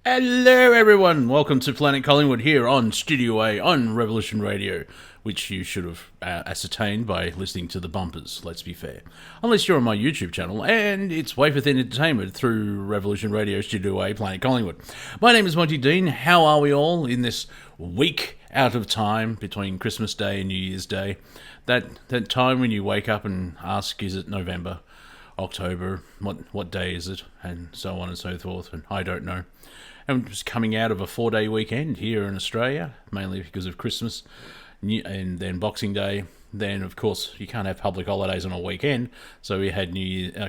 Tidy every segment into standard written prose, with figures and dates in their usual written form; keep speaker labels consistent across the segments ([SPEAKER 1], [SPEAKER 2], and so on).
[SPEAKER 1] Hello everyone, welcome to Planet Collingwood here on Studio A on Revolution Radio, which you should have ascertained by listening to the bumpers, let's be fair. Unless you're on my YouTube channel, and it's Way Within Entertainment through Revolution Radio Studio A, Planet Collingwood. My name is Monty Dean. How are we all in this week out of time between Christmas Day and New Year's Day? That time when you wake up and ask, is it November, October, what day is it, and so on and so forth, and I don't know. And just coming out of a 4-day weekend here in Australia, mainly because of Christmas, and then Boxing Day. Then, of course, you can't have public holidays on a weekend, so we had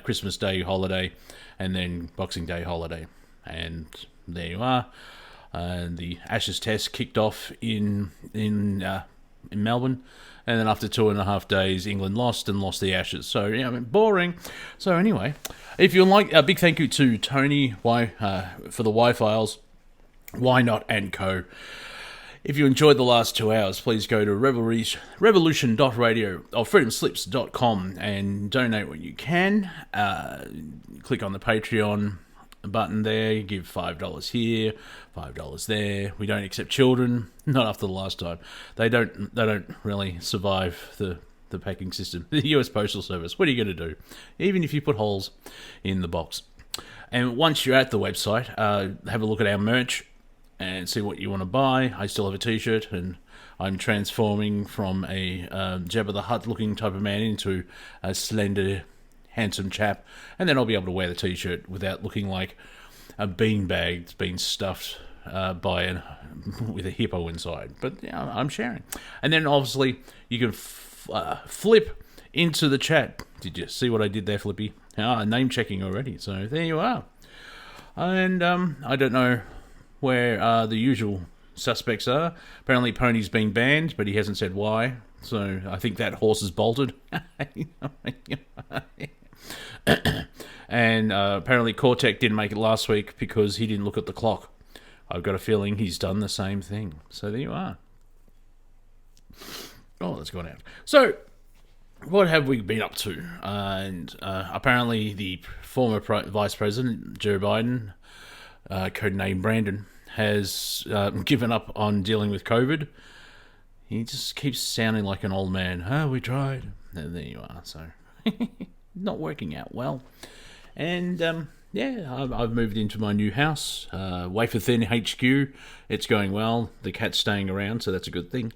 [SPEAKER 1] Christmas Day holiday, and then Boxing Day holiday. And there you are. The Ashes Test kicked off in Melbourne, and then after 2.5 days, England lost the Ashes. So, boring. So anyway, if you like, a big thank you to Tony for the Y-Files, Why Not and Co. If you enjoyed the last 2 hours, please go to revolution.radio or freedomslips.com and donate what you can. Click on the Patreon button there, give $5 here, $5 there. We don't accept children, not after the last time. They don't really survive the packing system. The US Postal Service, what are you going to do? Even if you put holes in the box. And once you're at the website, have a look at our merch and see what you want to buy. I still have a t-shirt, and I'm transforming from a Jabba the Hutt looking type of man into a slender, handsome chap, and then I'll be able to wear the t-shirt without looking like a beanbag that's been stuffed with a hippo inside. But yeah, I'm sharing. And then obviously you can flip into the chat. Did you see what I did there, Flippy? Name checking already. So there you are. And I don't know where the usual suspects are. Apparently Pony's been banned, but he hasn't said why. So I think that horse is bolted. And apparently Cortek didn't make it last week because he didn't look at the clock. I've got a feeling he's done the same thing. So there you are. Oh, that's gone out. So, what have we been up to? And apparently the former Vice President, Joe Biden, codenamed Brandon, has given up on dealing with COVID. He just keeps sounding like an old man. We tried. And there you are. So, not working out well. And, I've moved into my new house, Wafer Thin HQ. It's going well. The cat's staying around, so that's a good thing.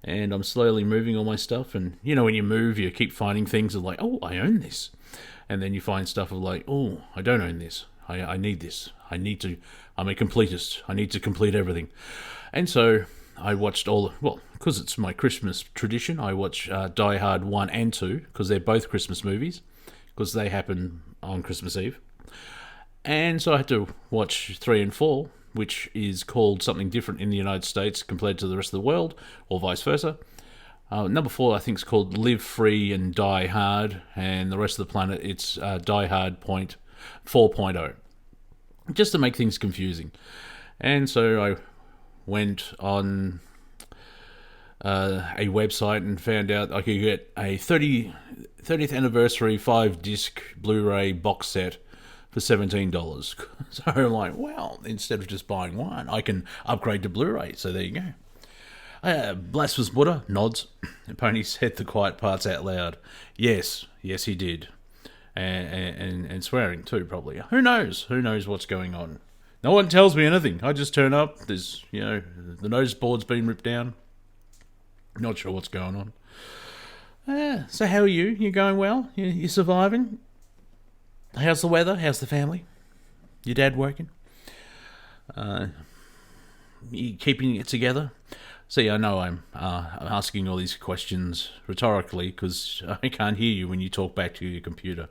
[SPEAKER 1] And I'm slowly moving all my stuff. And, when you move, you keep finding things of like, oh, I own this. And then you find stuff of like, oh, I don't own this. I need this. I'm a completist. I need to complete everything. And so I watched because it's my Christmas tradition, I watch Die Hard 1 and 2, because they're both Christmas movies, because they happen on Christmas Eve. And so I had to watch 3 and 4, which is called something different in the United States compared to the rest of the world, or vice versa. Number 4, I think, is called Live Free and Die Hard, and the rest of the planet, it's Die Hard 4.0, just to make things confusing. And so I went on a website and found out I could get a 30th anniversary 5-disc Blu-ray box set for $17. So I'm like, well, instead of just buying one, I can upgrade to Blu-ray. So there you go. Blasphemous Buddha nods. Pony said the quiet parts out loud. Yes, he did. And swearing too, probably. Who knows? Who knows what's going on? No one tells me anything. I just turn up. There's, the notice board's been ripped down. Not sure what's going on. So how are you? You going well? You surviving? How's the weather? How's the family? Your dad working? You keeping it together? See, I know I'm asking all these questions rhetorically because I can't hear you when you talk back to your computer.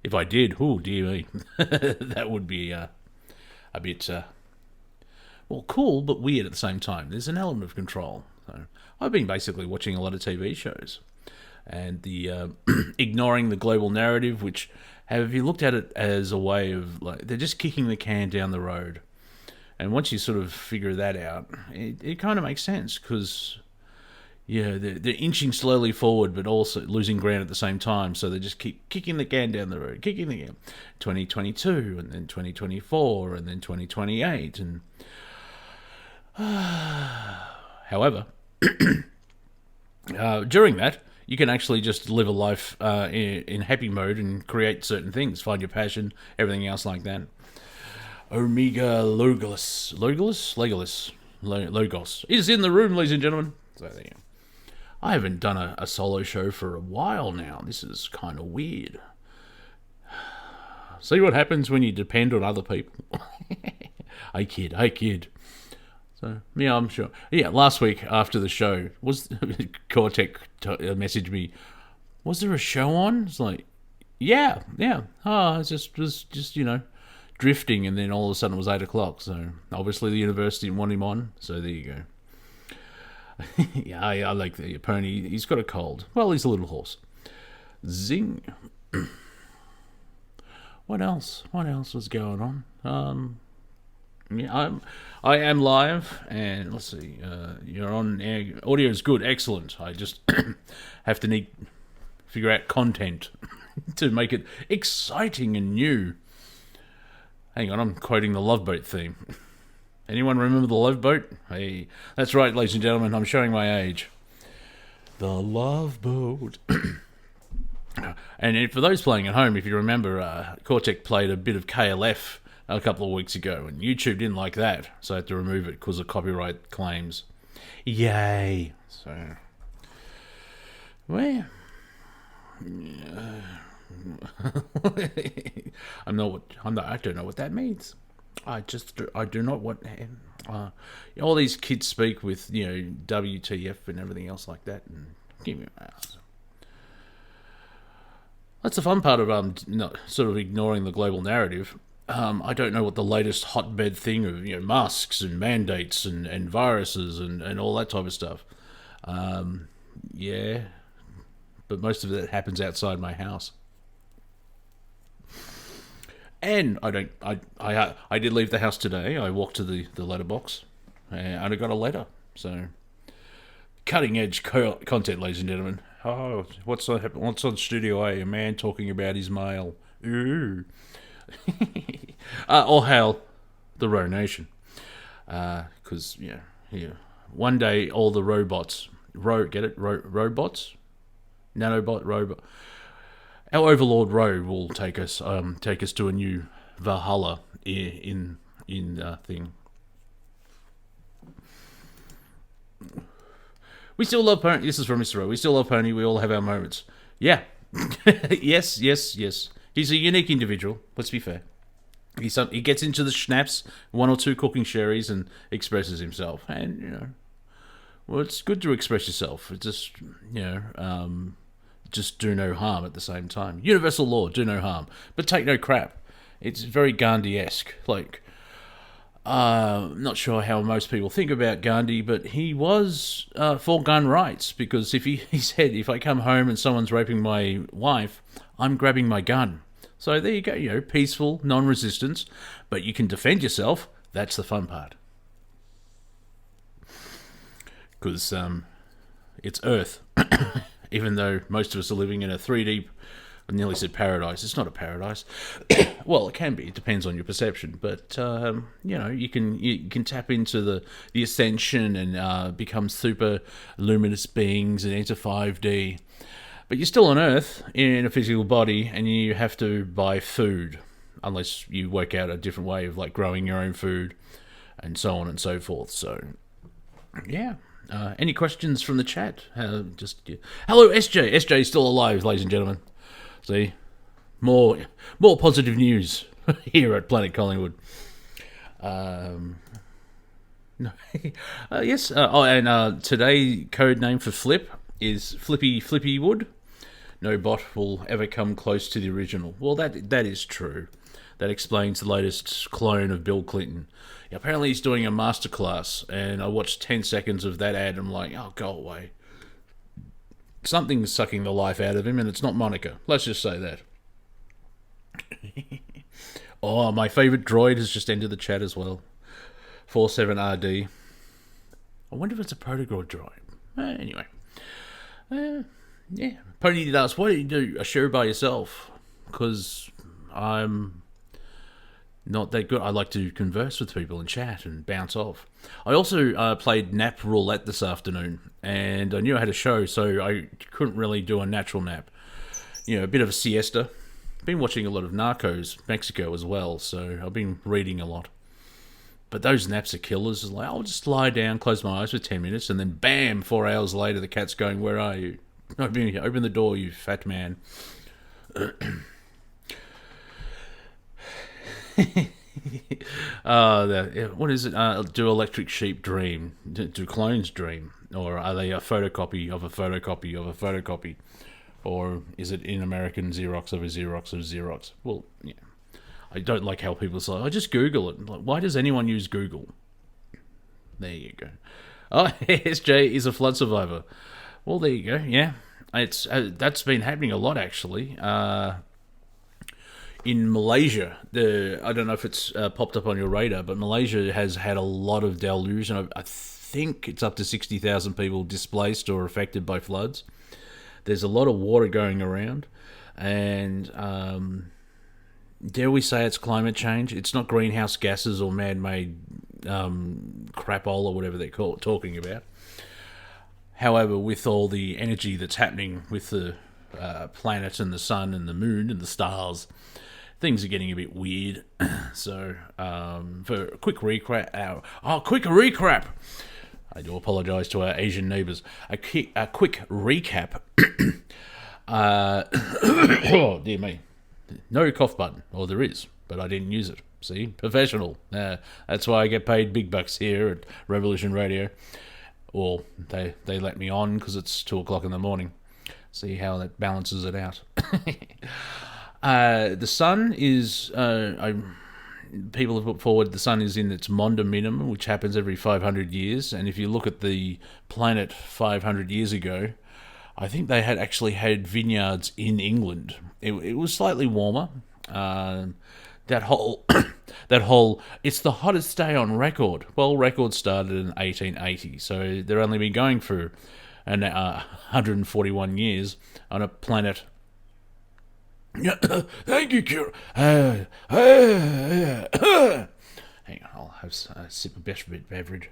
[SPEAKER 1] If I did, oh dear me, that would be a bit, cool but weird at the same time. There's an element of control. So I've been basically watching a lot of TV shows, and the ignoring the global narrative, which have you looked at it as a way of like they're just kicking the can down the road. And once you sort of figure that out, it kind of makes sense because Yeah, they're inching slowly forward, but also losing ground at the same time. So they just keep kicking the can down the road, kicking the can. 2022, and then 2024, and then 2028. And however, during that, you can actually just live a life in happy mode and create certain things, find your passion, everything else like that. Omega Logos is in the room, ladies and gentlemen. So there you go. I haven't done a solo show for a while now. This is kind of weird. See what happens when you depend on other people. I kid. So, yeah, I'm sure. Yeah, last week after the show, was Cortek messaged me, was there a show on? It's like, yeah. Oh, it was just, drifting, and then all of a sudden it was 8 o'clock. So, obviously the university didn't want him on, so there you go. Yeah, I like the pony. He's got a cold. Well, he's a little horse. Zing. What else? What else was going on? Yeah, I am live, and let's see. You're on air. Audio is good, excellent. I just have to figure out content to make it exciting and new. Hang on, I'm quoting the Love Boat theme. Anyone remember the Love Boat? Hey, that's right, ladies and gentlemen. I'm showing my age. The Love Boat. And for those playing at home, if you remember, Cortek played a bit of KLF a couple of weeks ago, and YouTube didn't like that, so I had to remove it because of copyright claims. Yay! So, well, I don't know what that means. I do not want. All these kids speak with WTF and everything else like that, and give me. That's the fun part of not sort of ignoring the global narrative. I don't know what the latest hotbed thing of masks and mandates and viruses and all that type of stuff. Yeah, but most of it happens outside my house. And I did leave the house today. I walked to the letterbox, and I got a letter. So, cutting edge content, ladies and gentlemen. Oh, what's on Studio A? A man talking about his mail. Ooh. All hail the Ro Nation. Because one day all the robots, robots, nanobot robot. Our Overlord Ro will take us to a new Valhalla in thing. We still love Pony. This is from Mr. Ro. We still love Pony. We all have our moments. Yeah. Yes. He's a unique individual. Let's be fair. He gets into the schnapps, 1 or 2 cooking sherries, and expresses himself. And well, it's good to express yourself. It's just just do no harm at the same time. Universal law: do no harm, but take no crap. It's very Gandhi-esque. Like, not sure how most people think about Gandhi, but he was for gun rights, because he said, if I come home and someone's raping my wife, I'm grabbing my gun. So there you go, peaceful, non-resistance, but you can defend yourself. That's the fun part. Because it's Earth, even though most of us are living in a 3D, I nearly said paradise. It's not a paradise. Well, it can be. It depends on your perception. But you can tap into the ascension and become super luminous beings and enter 5D. But you're still on Earth in a physical body, and you have to buy food, unless you work out a different way of like growing your own food, and so on and so forth. So, yeah. Any questions from the chat? Hello, SJ. SJ is still alive, ladies and gentlemen. See, more positive news here at Planet Collingwood. Yes. Today code name for Flip is Flippy Wood. No bot will ever come close to the original. Well, that is true. That explains the latest clone of Bill Clinton. Apparently he's doing a masterclass, and I watched 10 seconds of that ad, and I'm like, oh, go away. Something's sucking the life out of him, and it's not Monica. Let's just say that. Oh, my favourite droid has just entered the chat as well. 47RD. I wonder if it's a Protocol droid. Anyway. Yeah. Pony did ask, why don't you do a show by yourself? Because I'm not that good. I like to converse with people and chat and bounce off. I also played nap roulette this afternoon, and I knew I had a show, so I couldn't really do a natural nap. A bit of a siesta. Been watching a lot of Narcos, Mexico as well, so I've been reading a lot. But those naps are killers. Like, I'll just lie down, close my eyes for 10 minutes, and then bam, 4 hours later, the cat's going, where are you? Open the door, you fat man. What is it? Do electric sheep dream? Do clones dream? Or are they a photocopy of a photocopy of a photocopy? Or is it in American Xerox of a Xerox of Xerox? Well, yeah. I don't like how people say, I just Google it. Like, why does anyone use Google? There you go. Oh, SJ is a flood survivor. Well, there you go. Yeah, it's that's been happening a lot actually. In Malaysia, I don't know if it's popped up on your radar, but Malaysia has had a lot of deluge, and I think it's up to 60,000 people displaced or affected by floods. There's a lot of water going around, and dare we say it's climate change? It's not greenhouse gases or man-made crapole or whatever they're talking about. However, with all the energy that's happening with the planet and the sun and the moon and the stars, things are getting a bit weird. So, for a quick recap, I do apologise to our Asian neighbours. A quick recap. Oh, dear me. No cough button. Or there is, but I didn't use it. See? Professional. That's why I get paid big bucks here at Revolution Radio. Or they let me on because it's 2 o'clock in the morning. See how that balances it out. The sun is... people have put forward the sun is in its Maunder minimum, which happens every 500 years. And if you look at the planet 500 years ago, I think they had actually had vineyards in England. It was slightly warmer. That whole, it's the hottest day on record. Well, record started in 1880, so they've only been going for 141 years on a planet. Thank you, Kira. Hang on, I'll have a sip of beverage.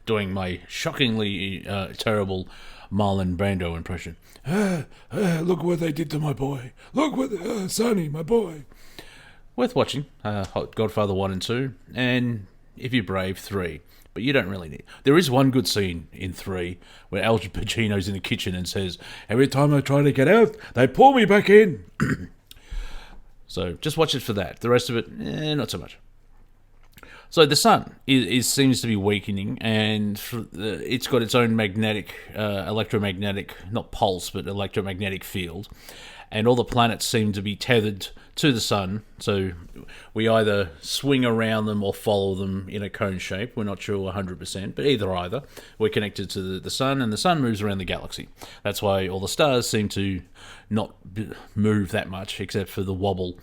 [SPEAKER 1] Doing my shockingly terrible Marlon Brando impression. Look what they did to my boy. Look what Sonny, my boy. Worth watching. Godfather 1 and 2, and if you're brave, 3. But you don't really need. There is one good scene in 3 where Al Pacino's in the kitchen and says, "Every time I try to get out, they pull me back in." So just watch it for that. The rest of it, not so much. So the sun seems to be weakening, and it's got its own electromagnetic, not pulse, but electromagnetic field. And all the planets seem to be tethered to the sun, so we either swing around them or follow them in a cone shape. We're not sure 100%, but either. We're connected to the sun, and the sun moves around the galaxy. That's why all the stars seem to not move that much, except for the wobble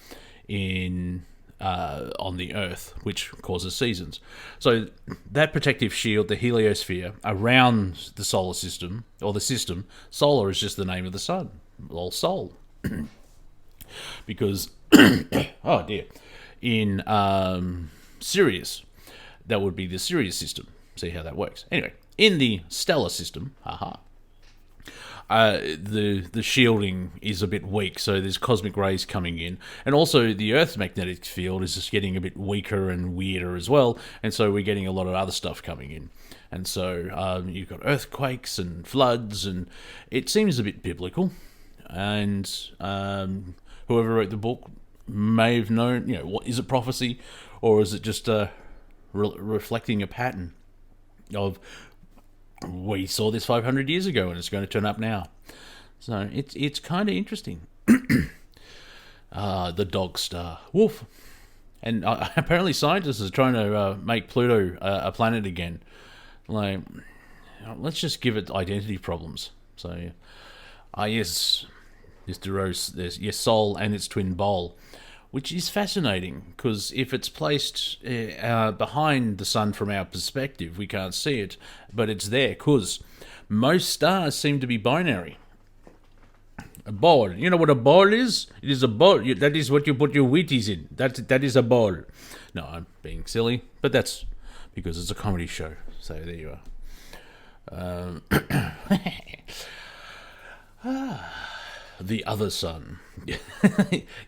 [SPEAKER 1] on the Earth, which causes seasons. So that protective shield, the heliosphere, around the solar system, or the system, solar is just the name of the sun, or sol. Because, oh dear, in Sirius, that would be the Sirius system. See how that works. Anyway, in the stellar system, the shielding is a bit weak, so there's cosmic rays coming in, and also the Earth's magnetic field is just getting a bit weaker and weirder as well, and so we're getting a lot of other stuff coming in, and so you've got earthquakes and floods, and it seems a bit biblical, and whoever wrote the book may have known, what is it, prophecy, or is it just reflecting a pattern of, we saw this 500 years ago and it's going to turn up now. So it's kind of interesting. The dog star. Woof. And apparently scientists are trying to make Pluto a planet again. Like, let's just give it identity problems. So, yes, Mr. Rose, there's Sol and its twin Bol. which is fascinating because if it's placed behind the sun from our perspective, we can't see it, but it's there because most stars seem to be binary. A ball. You know what a ball is? It is a ball. That is what you put your Wheaties in. That is a ball. No, I'm being silly, but that's because it's a comedy show. So there you are. The other sun.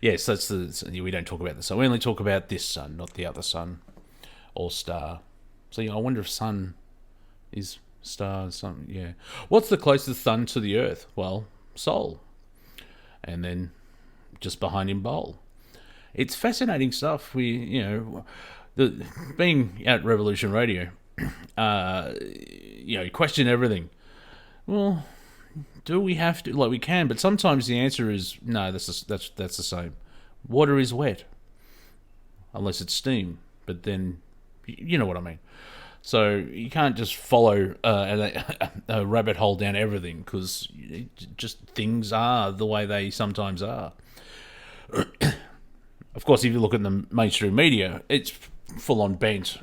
[SPEAKER 1] Yes, that's we don't talk about the sun. We only talk about this sun, not the other sun or star. So I wonder if sun is star, sun. Yeah. What's the closest sun to the Earth? Well, Sol. And then just behind him, Bowl. It's fascinating stuff. Being at Revolution Radio, question everything. Well, do we have to? Like, we can, but sometimes the answer is no. That's the same. Water is wet, unless it's steam. But then, you know what I mean. So you can't just follow a rabbit hole down everything because just things are the way they sometimes are. Of course, if you look at the mainstream media, it's full on bent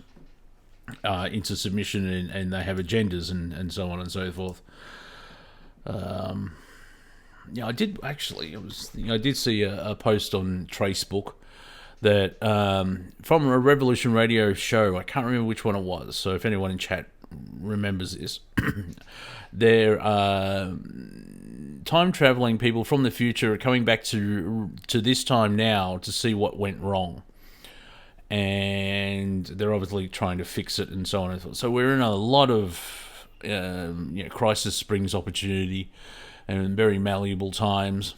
[SPEAKER 1] into submission and they have agendas and so on and so forth. I did actually. I did see a post on Tracebook that from a Revolution Radio show. I can't remember which one it was. So if anyone in chat remembers this, there are time traveling people from the future are coming back to this time now to see what went wrong, and they're obviously trying to fix it and so on and so forth. So we're in a lot of crisis brings opportunity, and very malleable times.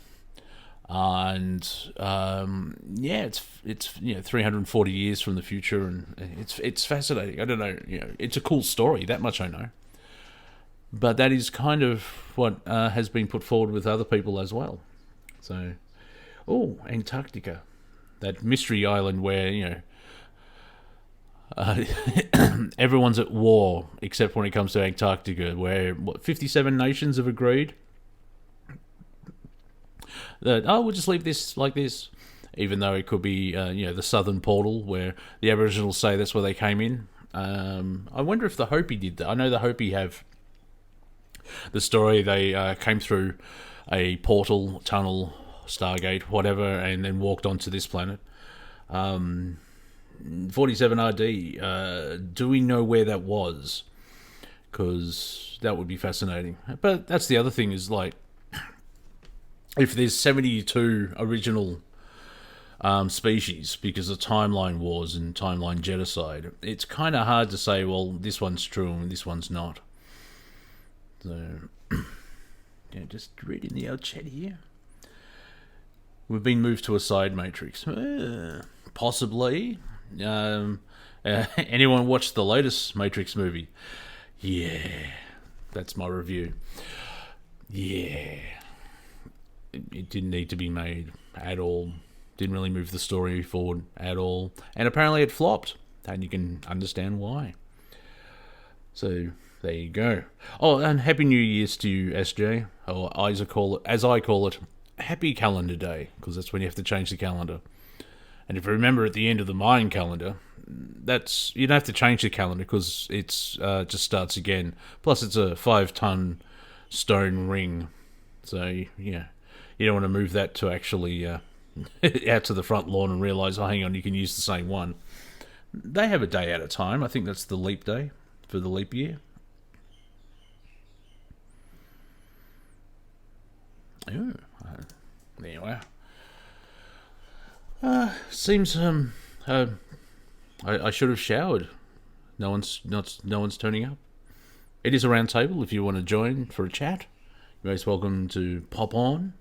[SPEAKER 1] And it's 340 years from the future, and it's fascinating. I don't know, it's a cool story. That much I know. But that is kind of what has been put forward with other people as well. So, Antarctica, that mystery island where everyone's at war except when it comes to Antarctica, where 57 nations have agreed that we'll just leave this like this, even though it could be the southern portal where the Aboriginals say that's where they came in. I wonder if the Hopi did that. I know the Hopi have the story they came through a portal, tunnel, Stargate, whatever, and then walked onto this planet. 47 RD. Do we know where that was? Because that would be fascinating. But that's the other thing is like, if there's 72 original species because of timeline wars and timeline genocide, it's kind of hard to say, well, this one's true and this one's not. So, just reading the old chat here. We've been moved to a side matrix. Possibly. Anyone watched the latest Matrix movie? Yeah. That's my review. Yeah. It didn't need to be made at all. Didn't really move the story forward at all. And apparently it flopped. And you can understand why. So, there you go. Oh, and Happy New Year's to you, SJ. Or as I call it, Happy Calendar Day. Because that's when you have to change the calendar. And if you remember at the end of the Mayan calendar, you don't have to change the calendar because it's just starts again. Plus it's a 5-ton stone ring. So, yeah. You don't want to move that to actually out to the front lawn and realise, hang on, you can use the same one. They have a day at a time. I think that's the leap day for the leap year. Oh, there you are. Seems I should have showered. No one's turning up. It is a round table. If you want to join for a chat, you're most welcome to pop on.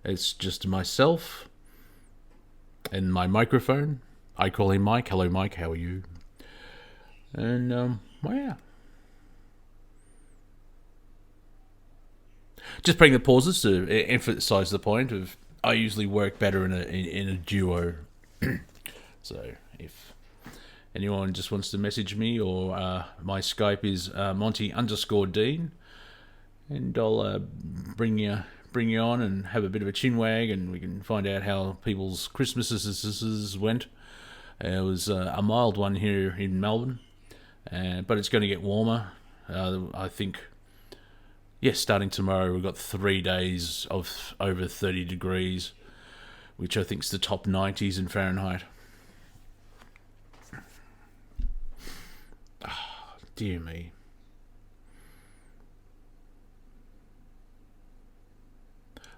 [SPEAKER 1] It's just myself and my microphone. I call him Mike. Hello, Mike. How are you? And yeah. Just bring the pauses to emphasise the point of I usually work better in a duo. So if anyone just wants to message me, or my Skype is Monty_Dean, and I'll bring you bring you on and have a bit of a chinwag, and we can find out how people's Christmases went. It was a mild one here in Melbourne, but it's going to get warmer. I think, starting tomorrow, we've got 3 days of over 30 degrees, which I think is the top 90s in Fahrenheit. Oh, dear me.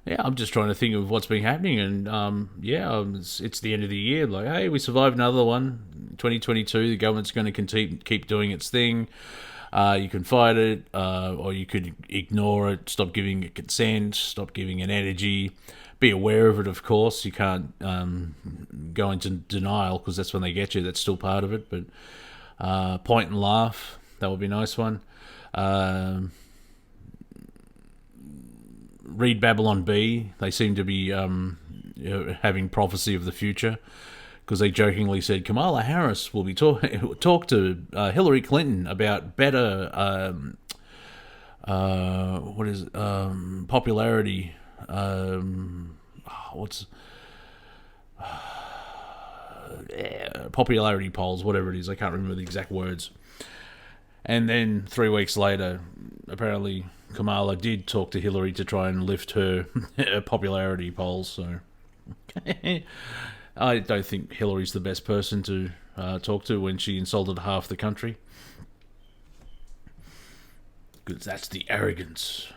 [SPEAKER 1] Yeah, I'm just trying to think of what's been happening, and it's the end of the year. Like, hey, we survived another one. 2022, the government's going to keep doing its thing. You can fight it, or you could ignore it, stop giving it consent, stop giving it energy. Be aware of it, of course. You can't go into denial, because that's when they get you. That's still part of it. But point and laugh, that would be a nice one. Read Babylon Bee. They seem to be having prophecy of the future, because they jokingly said Kamala Harris will be talk to Hillary Clinton about better popularity. Popularity polls, whatever it is. I can't remember the exact words. And then 3 weeks later, apparently Kamala did talk to Hillary to try and lift her popularity polls. So I don't think Hillary's the best person to talk to when she insulted half the country. Because that's the arrogance.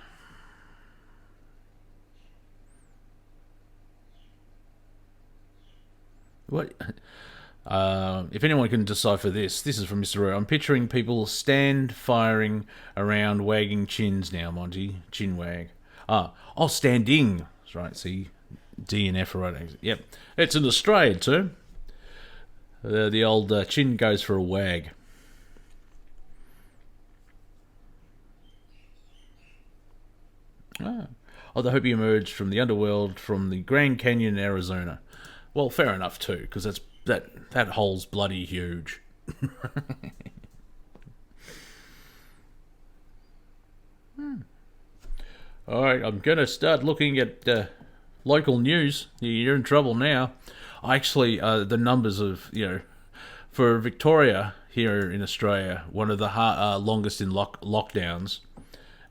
[SPEAKER 1] What? If anyone can decipher this is from Mr. Rowe. I'm picturing people firing around wagging chins now, Monty. Chin wag. Standing. That's right, see? D and F are right. Yep. It's an Australian term. The old chin goes for a wag. I hope he emerged from the underworld from the Grand Canyon, Arizona. Well, fair enough too, because that hole's bloody huge. All right, I'm gonna start looking at local news. You're in trouble now. Actually, the numbers of for Victoria here in Australia, one of the longest in lockdowns.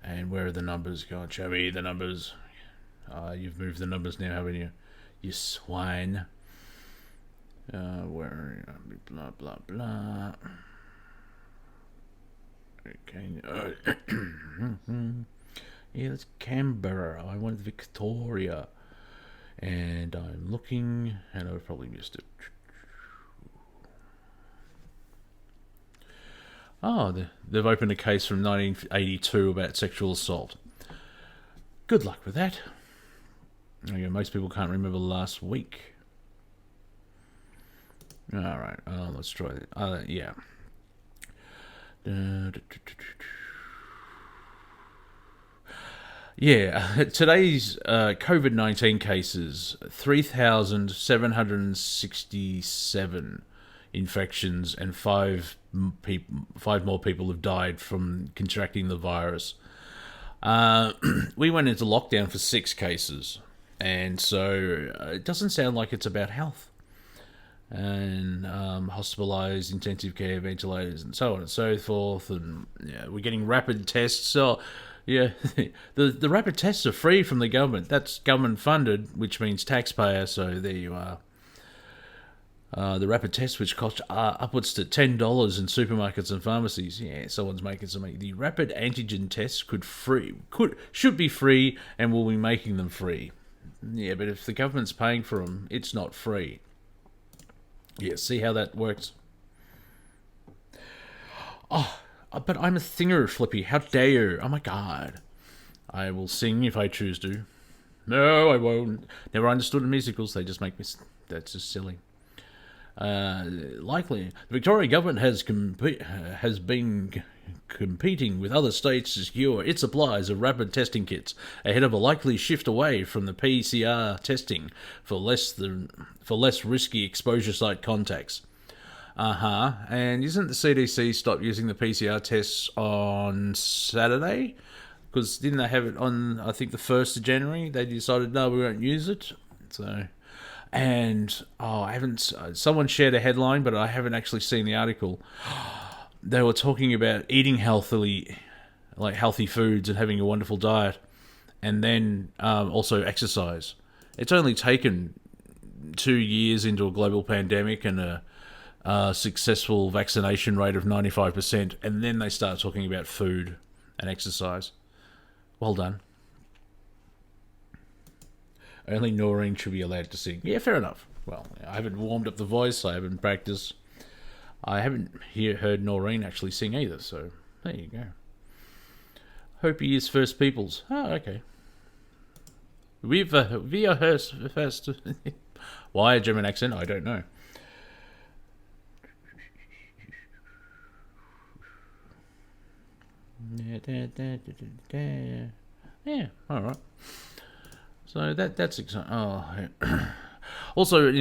[SPEAKER 1] And where are the numbers going? Show me the numbers. You've moved the numbers now, haven't you? You swine. Where? Blah, blah, blah. Okay. Yeah, that's Canberra. I went to Victoria. And I'm looking, and I've probably missed it. They've opened a case from 1982 about sexual assault. Good luck with that. Most people can't remember last week. All right, let's try it. Yeah. Yeah, today's COVID-19 cases, 3,767 infections, and five more people have died from contracting the virus. We went into lockdown for 6 cases, and so it doesn't sound like it's about health. And hospitalised, intensive care, ventilators, and so on and so forth. And we're getting rapid tests. So, the rapid tests are free from the government. That's government funded, which means taxpayer. So there you are. The rapid tests, which cost upwards to $10 in supermarkets and pharmacies. Yeah, someone's making some money. The rapid antigen tests should be free, and we'll be making them free. Yeah, but if the government's paying for them, it's not free. Yeah, see how that works? Oh, but I'm a singer, Flippy. How dare you? Oh my god. I will sing if I choose to. No, I won't. Never understood the musicals. They just make me... That's just silly. Likely, the Victorian government has been competing with other states to secure its supplies of rapid testing kits ahead of a likely shift away from the PCR testing for less risky exposure site contacts. And isn't the CDC stopped using the PCR tests on Saturday? Because didn't they have it on, I think, the 1st of January? They decided, no, we won't use it. So, and, I haven't, someone shared a headline, but I haven't actually seen the article. They were talking about eating healthily, like healthy foods and having a wonderful diet, and then also exercise. It's only taken 2 years into a global pandemic and a successful vaccination rate of 95%, and then they start talking about food and exercise. Well done. Only Noreen should be allowed to sing. Yeah, fair enough. Well, I haven't warmed up the voice. I haven't practiced. I haven't heard Noreen actually sing either, so there you go. Hope he is First Peoples. Oh, okay. We are first. Why a German accent? I don't know. Yeah, all right. So that's exciting. Oh, also,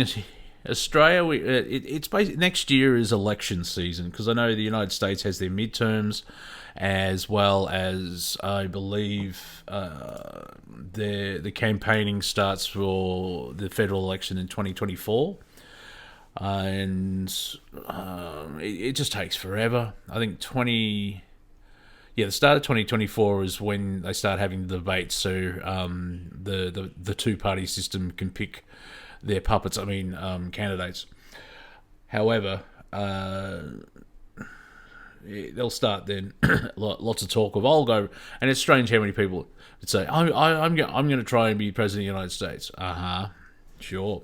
[SPEAKER 1] Australia. It's basically next year is election season, because I know the United States has their midterms, as well as I believe the campaigning starts for the federal election in 2024. And it just takes forever. I think the start of 2024 is when they start having the debates, so the two-party system can pick their puppets, candidates. However, they'll start then, lots of talk of, I'll go, and it's strange how many people would say, I'm going to try and be President of the United States. Sure.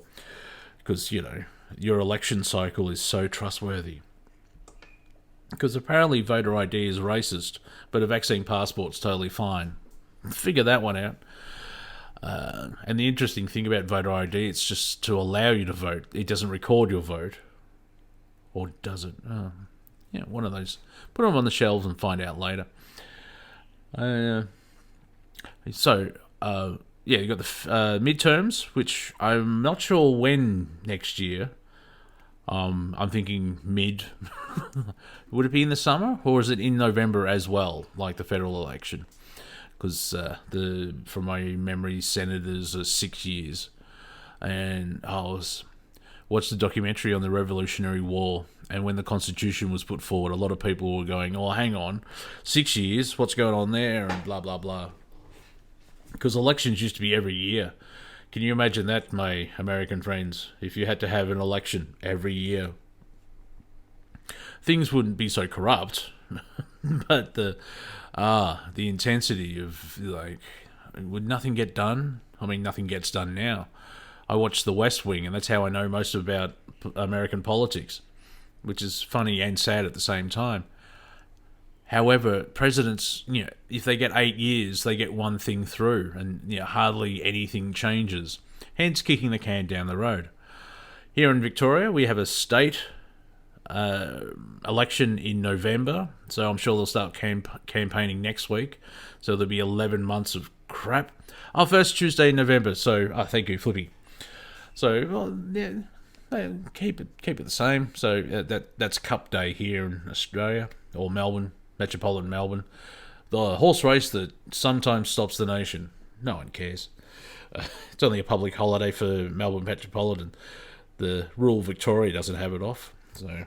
[SPEAKER 1] Because, your election cycle is so trustworthy. Because apparently voter ID is racist, but a vaccine passport's totally fine. Figure that one out. And the interesting thing about voter ID, it's just to allow you to vote. It doesn't record your vote. Or does it? One of those. Put them on the shelves and find out later. You've got the midterms, which I'm not sure when next year. I'm thinking mid. Would it be in the summer, or is it in November as well, like the federal election? Because from my memory, senators are 6 years. And I watched the documentary on the Revolutionary War, and when the Constitution was put forward, a lot of people were going, "Oh, hang on, 6 years? What's going on there?" And blah blah blah. Because elections used to be every year. Can you imagine that, my American friends? If you had to have an election every year, things wouldn't be so corrupt. But the intensity of, would nothing get done? I mean, nothing gets done now. I watch The West Wing, and that's how I know most about American politics, which is funny and sad at the same time. However, presidents, if they get 8 years, they get one thing through, and hardly anything changes. Hence, kicking the can down the road. Here in Victoria, we have a state election in November, so I'm sure they'll start campaigning next week. So there'll be 11 months of crap. First Tuesday in November. So, thank you, Flippy. So, keep it the same. So that's Cup Day here in Australia, or Melbourne. Metropolitan Melbourne. The horse race that sometimes stops the nation. No one cares. It's only a public holiday for Melbourne Metropolitan. The rural Victoria doesn't have it off. So,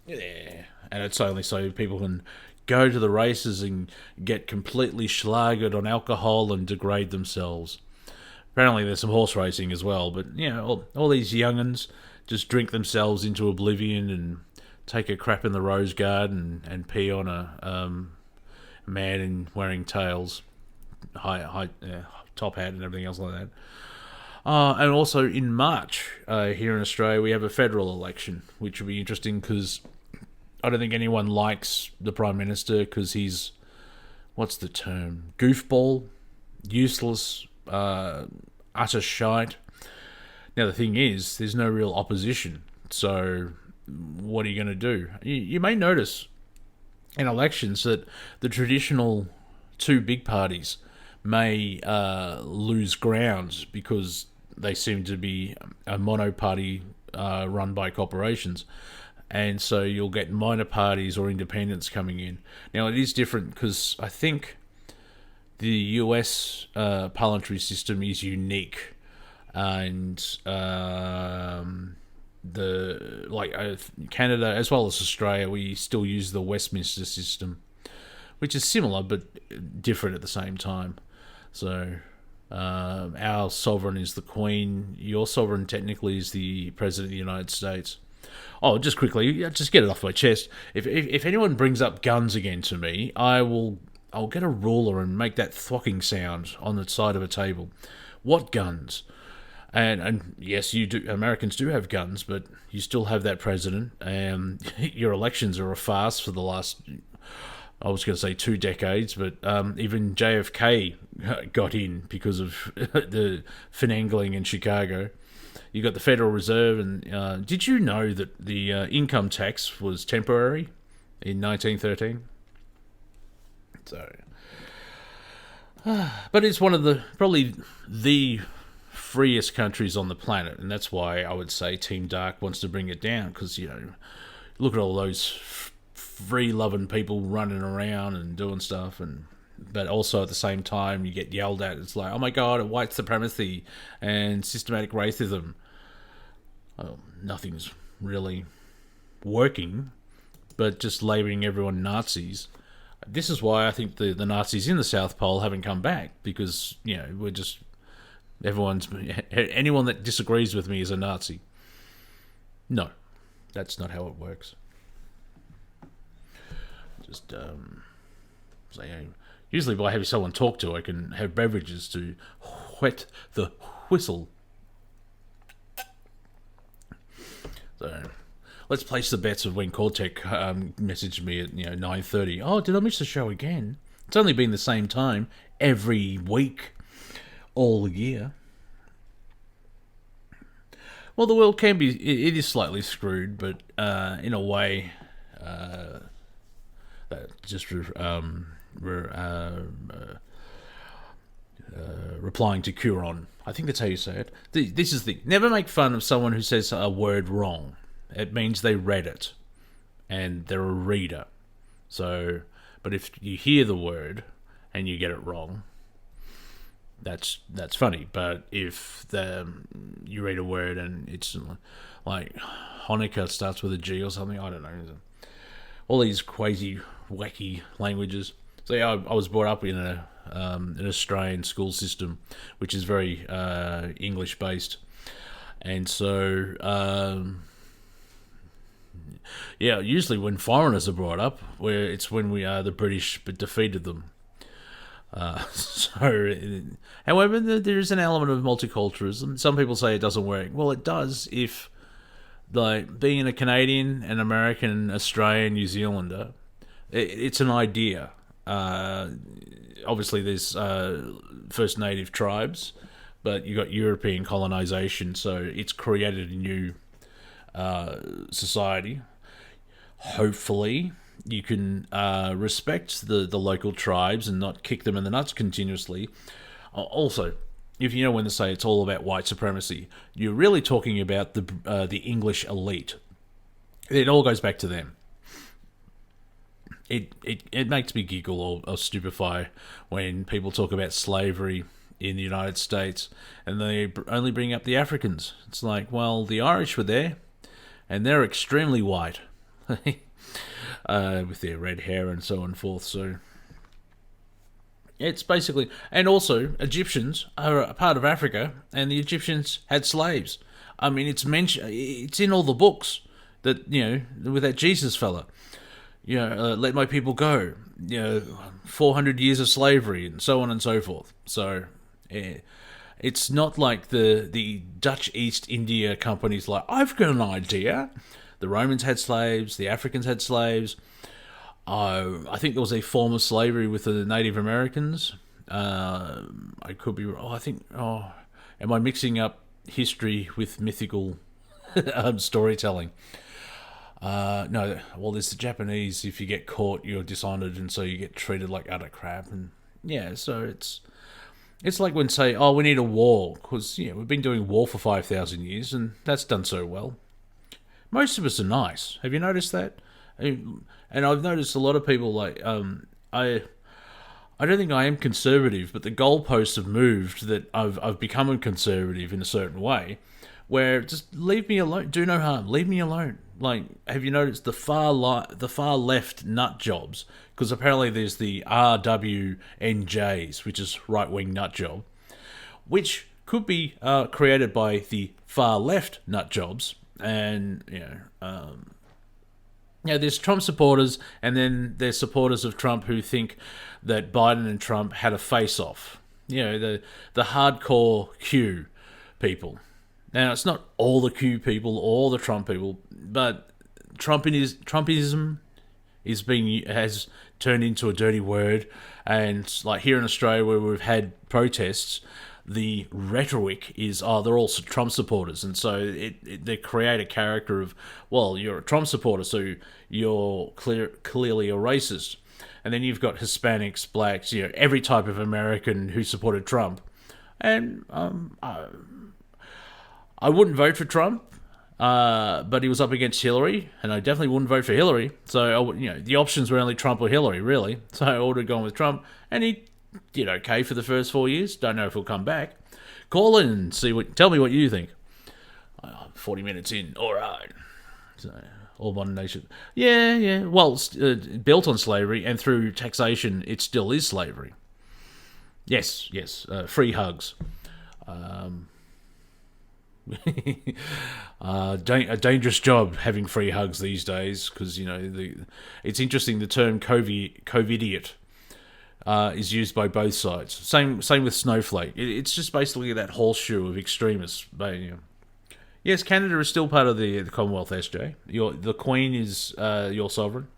[SPEAKER 1] yeah. And it's only so people can go to the races and get completely schlagered on alcohol and degrade themselves. Apparently there's some horse racing as well, but, all these young'uns just drink themselves into oblivion and take a crap in the rose garden and pee on a man in wearing tails, high top hat and everything else like that. And also in March, here in Australia, we have a federal election, which will be interesting because I don't think anyone likes the Prime Minister because he's, what's the term, goofball, useless, utter shite. Now the thing is, there's no real opposition, so what are you going to do? You may notice in elections that the traditional two big parties may lose ground because they seem to be a mono-party run by corporations. And so you'll get minor parties or independents coming in. Now, it is different because I think the US parliamentary system is unique, and Canada as well as Australia, we still use the Westminster system, which is similar but different at the same time. So our sovereign is the Queen. Your sovereign technically is the President of the United States. Oh, just quickly, just get it off my chest. If anyone brings up guns again to me, I'll get a ruler and make that thwocking sound on the side of a table. What guns? And yes, you do. Americans do have guns, but you still have that president. Your elections are a farce for the last, I was going to say 2 decades, but even JFK got in because of the finagling in Chicago. You got the Federal Reserve, and did you know that the income tax was temporary in 1913? So, but it's one of probably the freest countries on the planet, and that's why I would say Team Dark wants to bring it down, because, look at all those free-loving people running around and doing stuff, but also at the same time you get yelled at. It's like, oh my god, white supremacy and systematic racism. Well, nothing's really working, but just labelling everyone Nazis. This is why I think the Nazis in the South Pole haven't come back, because, we're just... anyone that disagrees with me is a Nazi. No, that's not how it works. Just usually by having someone talk to, I can have beverages to whet the whistle. So let's place the bets of when Cortek messaged me at 9:30. Oh, did I miss the show again? It's only been the same time every week, all year. Well, the world can be, it is slightly screwed, but in a way that just replying to Curon. I think that's how you say it. This is never make fun of someone who says a word wrong. It means they read it, and they're a reader. So, but if you hear the word and you get it wrong, that's funny. But if you read a word and it's like Hanukkah starts with a G or something, I don't know. All these crazy, wacky languages. So yeah, I was brought up in an Australian school system, which is very English based, and so usually when foreigners are brought up, when we are the British but defeated them. However, there is an element of multiculturalism. Some people say it doesn't work. Well, it does if, like, being a Canadian, an American, Australian, New Zealander, it's an idea. Obviously, there's First Native tribes, but you got European colonization, so it's created a new society. Hopefully, you can respect the local tribes and not kick them in the nuts continuously. Also, if you know when they say it's all about white supremacy, you're really talking about the English elite. It all goes back to them. It makes me giggle or stupefy when people talk about slavery in the United States and they only bring up the Africans. It's like, well, the Irish were there, and they're extremely white. With their red hair and so on and forth. So it's basically, and also Egyptians are a part of Africa, and the Egyptians had slaves. I mean, it's in all the books that, with that Jesus fella, let my people go, 400 years of slavery and so on and so forth. So it's not like the Dutch East India Company's like, I've got an idea. The Romans had slaves. The Africans had slaves. I think there was a form of slavery with the Native Americans. I could be wrong. Am I mixing up history with mythical storytelling? No. Well, there's the Japanese. If you get caught, you're dishonored, and so you get treated like utter crap. And yeah, so it's like when say, we need a wall because we've been doing war for 5,000 years, and that's done so well. Most of us are nice. Have you noticed that? And I've noticed a lot of people, like, I I don't think I am conservative, but the goalposts have moved that I've become a conservative in a certain way, where just leave me alone, do no harm, leave me alone. Like, have you noticed the far left nut jobs? Because apparently there's the RWNJs, which is right wing nut job, which could be created by the far left nut jobs, and there's Trump supporters, and then there's supporters of Trump who think that Biden and Trump had a face-off. The hardcore Q people. Now, it's not all the Q people, all the Trump people, but Trumpism has turned into a dirty word, and like here in Australia, where we've had protests, the rhetoric is, they're all Trump supporters, and so they create a character of, well, you're a Trump supporter, so you're clearly a racist. And then you've got Hispanics, blacks, every type of American who supported Trump. And I wouldn't vote for Trump, but he was up against Hillary, and I definitely wouldn't vote for Hillary. So, the options were only Trump or Hillary, really. So I would have gone with Trump, and he did okay for the first 4 years. Don't know if he'll come back. Call in and tell me what you think. 40 minutes in, all right. So, all one nation. Yeah. Well, built on slavery, and through taxation, it still is slavery. Yes. Free hugs. A dangerous job having free hugs these days, because it's interesting. The term COVIDiot is used by both sides. Same with snowflake. It's just basically that horseshoe of extremists. But, yes, Canada is still part of the Commonwealth, SJ. The Queen is your sovereign.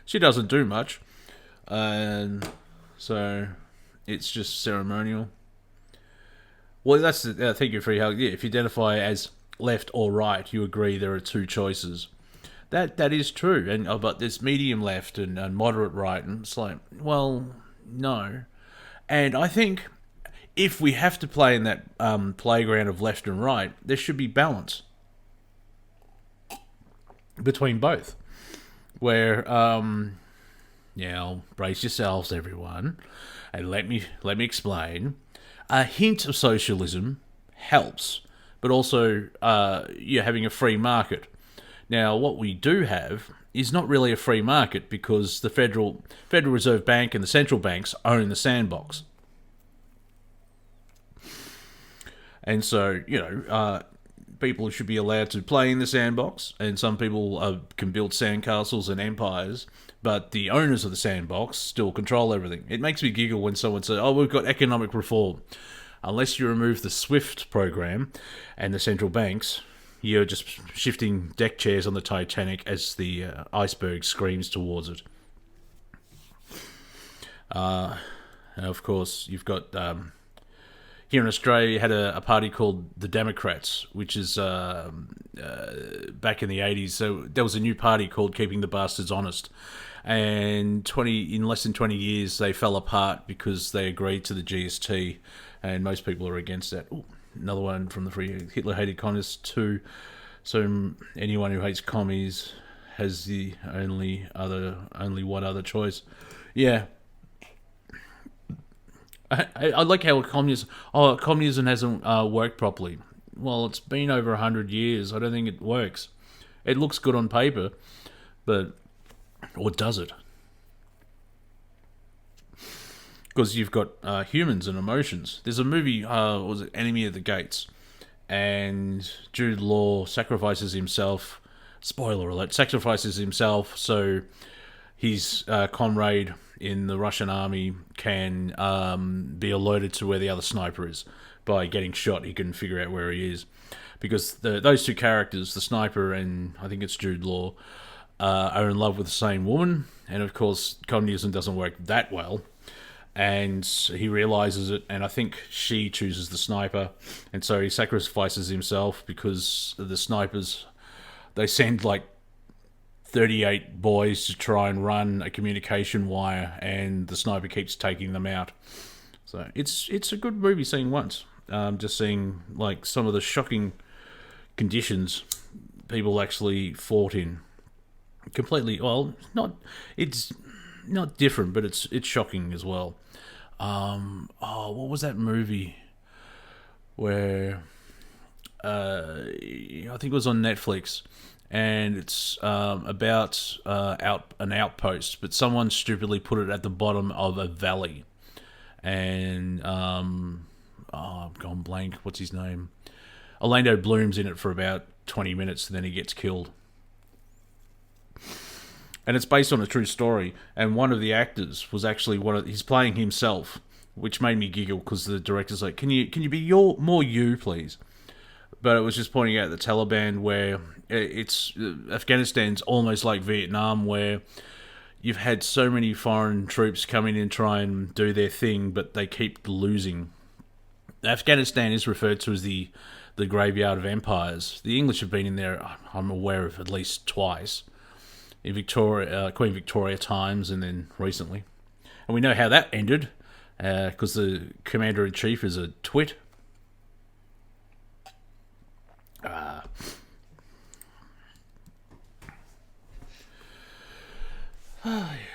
[SPEAKER 1] She doesn't do much, and so it's just ceremonial. Well, that's the thank you for your help. Yeah, if you identify as left or right, you agree there are two choices. That is true, and but there's medium left and moderate right, and it's like, well, no. And I think if we have to play in that playground of left and right, there should be balance between both. Where, brace yourselves, everyone, and let me explain. A hint of socialism helps, but also you're having a free market. Now, what we do have is not really a free market, because the Federal Reserve Bank and the central banks own the sandbox. And so, people should be allowed to play in the sandbox, and some people can build sandcastles and empires, but the owners of the sandbox still control everything. It makes me giggle when someone says, we've got economic reform. Unless you remove the SWIFT program and the central banks, you're just shifting deck chairs on the Titanic as the iceberg screams towards it. And of course, you've got... here in Australia, you had a party called the Democrats, which is back in the 80s. So there was a new party called Keeping the Bastards Honest. And in less than 20 years, they fell apart because they agreed to the GST. And most people are against that. Ooh, another one from the Free Hitler Hated Communists too. So anyone who hates commies has the only one other choice. Yeah. I like how communism hasn't worked properly. Well, it's been over 100 years. I don't think it works. It looks good on paper, or does it? Because you've got humans and emotions. There's a movie, was it Enemy of the Gates? And Jude Law sacrifices himself, spoiler alert, sacrifices himself so his comrade in the Russian army can be alerted to where the other sniper is. By getting shot, he can figure out where he is. Because those two characters, the sniper and I think it's Jude Law, are in love with the same woman. And of course, communism doesn't work that well. And he realizes it, and I think she chooses the sniper. And so he sacrifices himself because the snipers, they send like 38 boys to try and run a communication wire, and the sniper keeps taking them out. So it's a good movie seen once. Just seeing like some of the shocking conditions people actually fought in. Completely, well, it's not different, but it's shocking as well. What was that movie where I think it was on Netflix, and it's about an outpost, but someone stupidly put it at the bottom of a valley, and I've gone blank. What's his name? Orlando Bloom's in it for about 20 minutes, and then he gets killed. And it's based on a true story, and one of the actors was actually he's playing himself, which made me giggle because the director's like, "Can you be more you, please?" But it was just pointing out the Taliban, where it's Afghanistan's almost like Vietnam, where you've had so many foreign troops come in and try and do their thing, but they keep losing. Afghanistan is referred to as the graveyard of empires. The English have been in there, I'm aware of, at least twice. In Queen Victoria times, and then recently. And we know how that ended, because the Commander-in-Chief is a twit.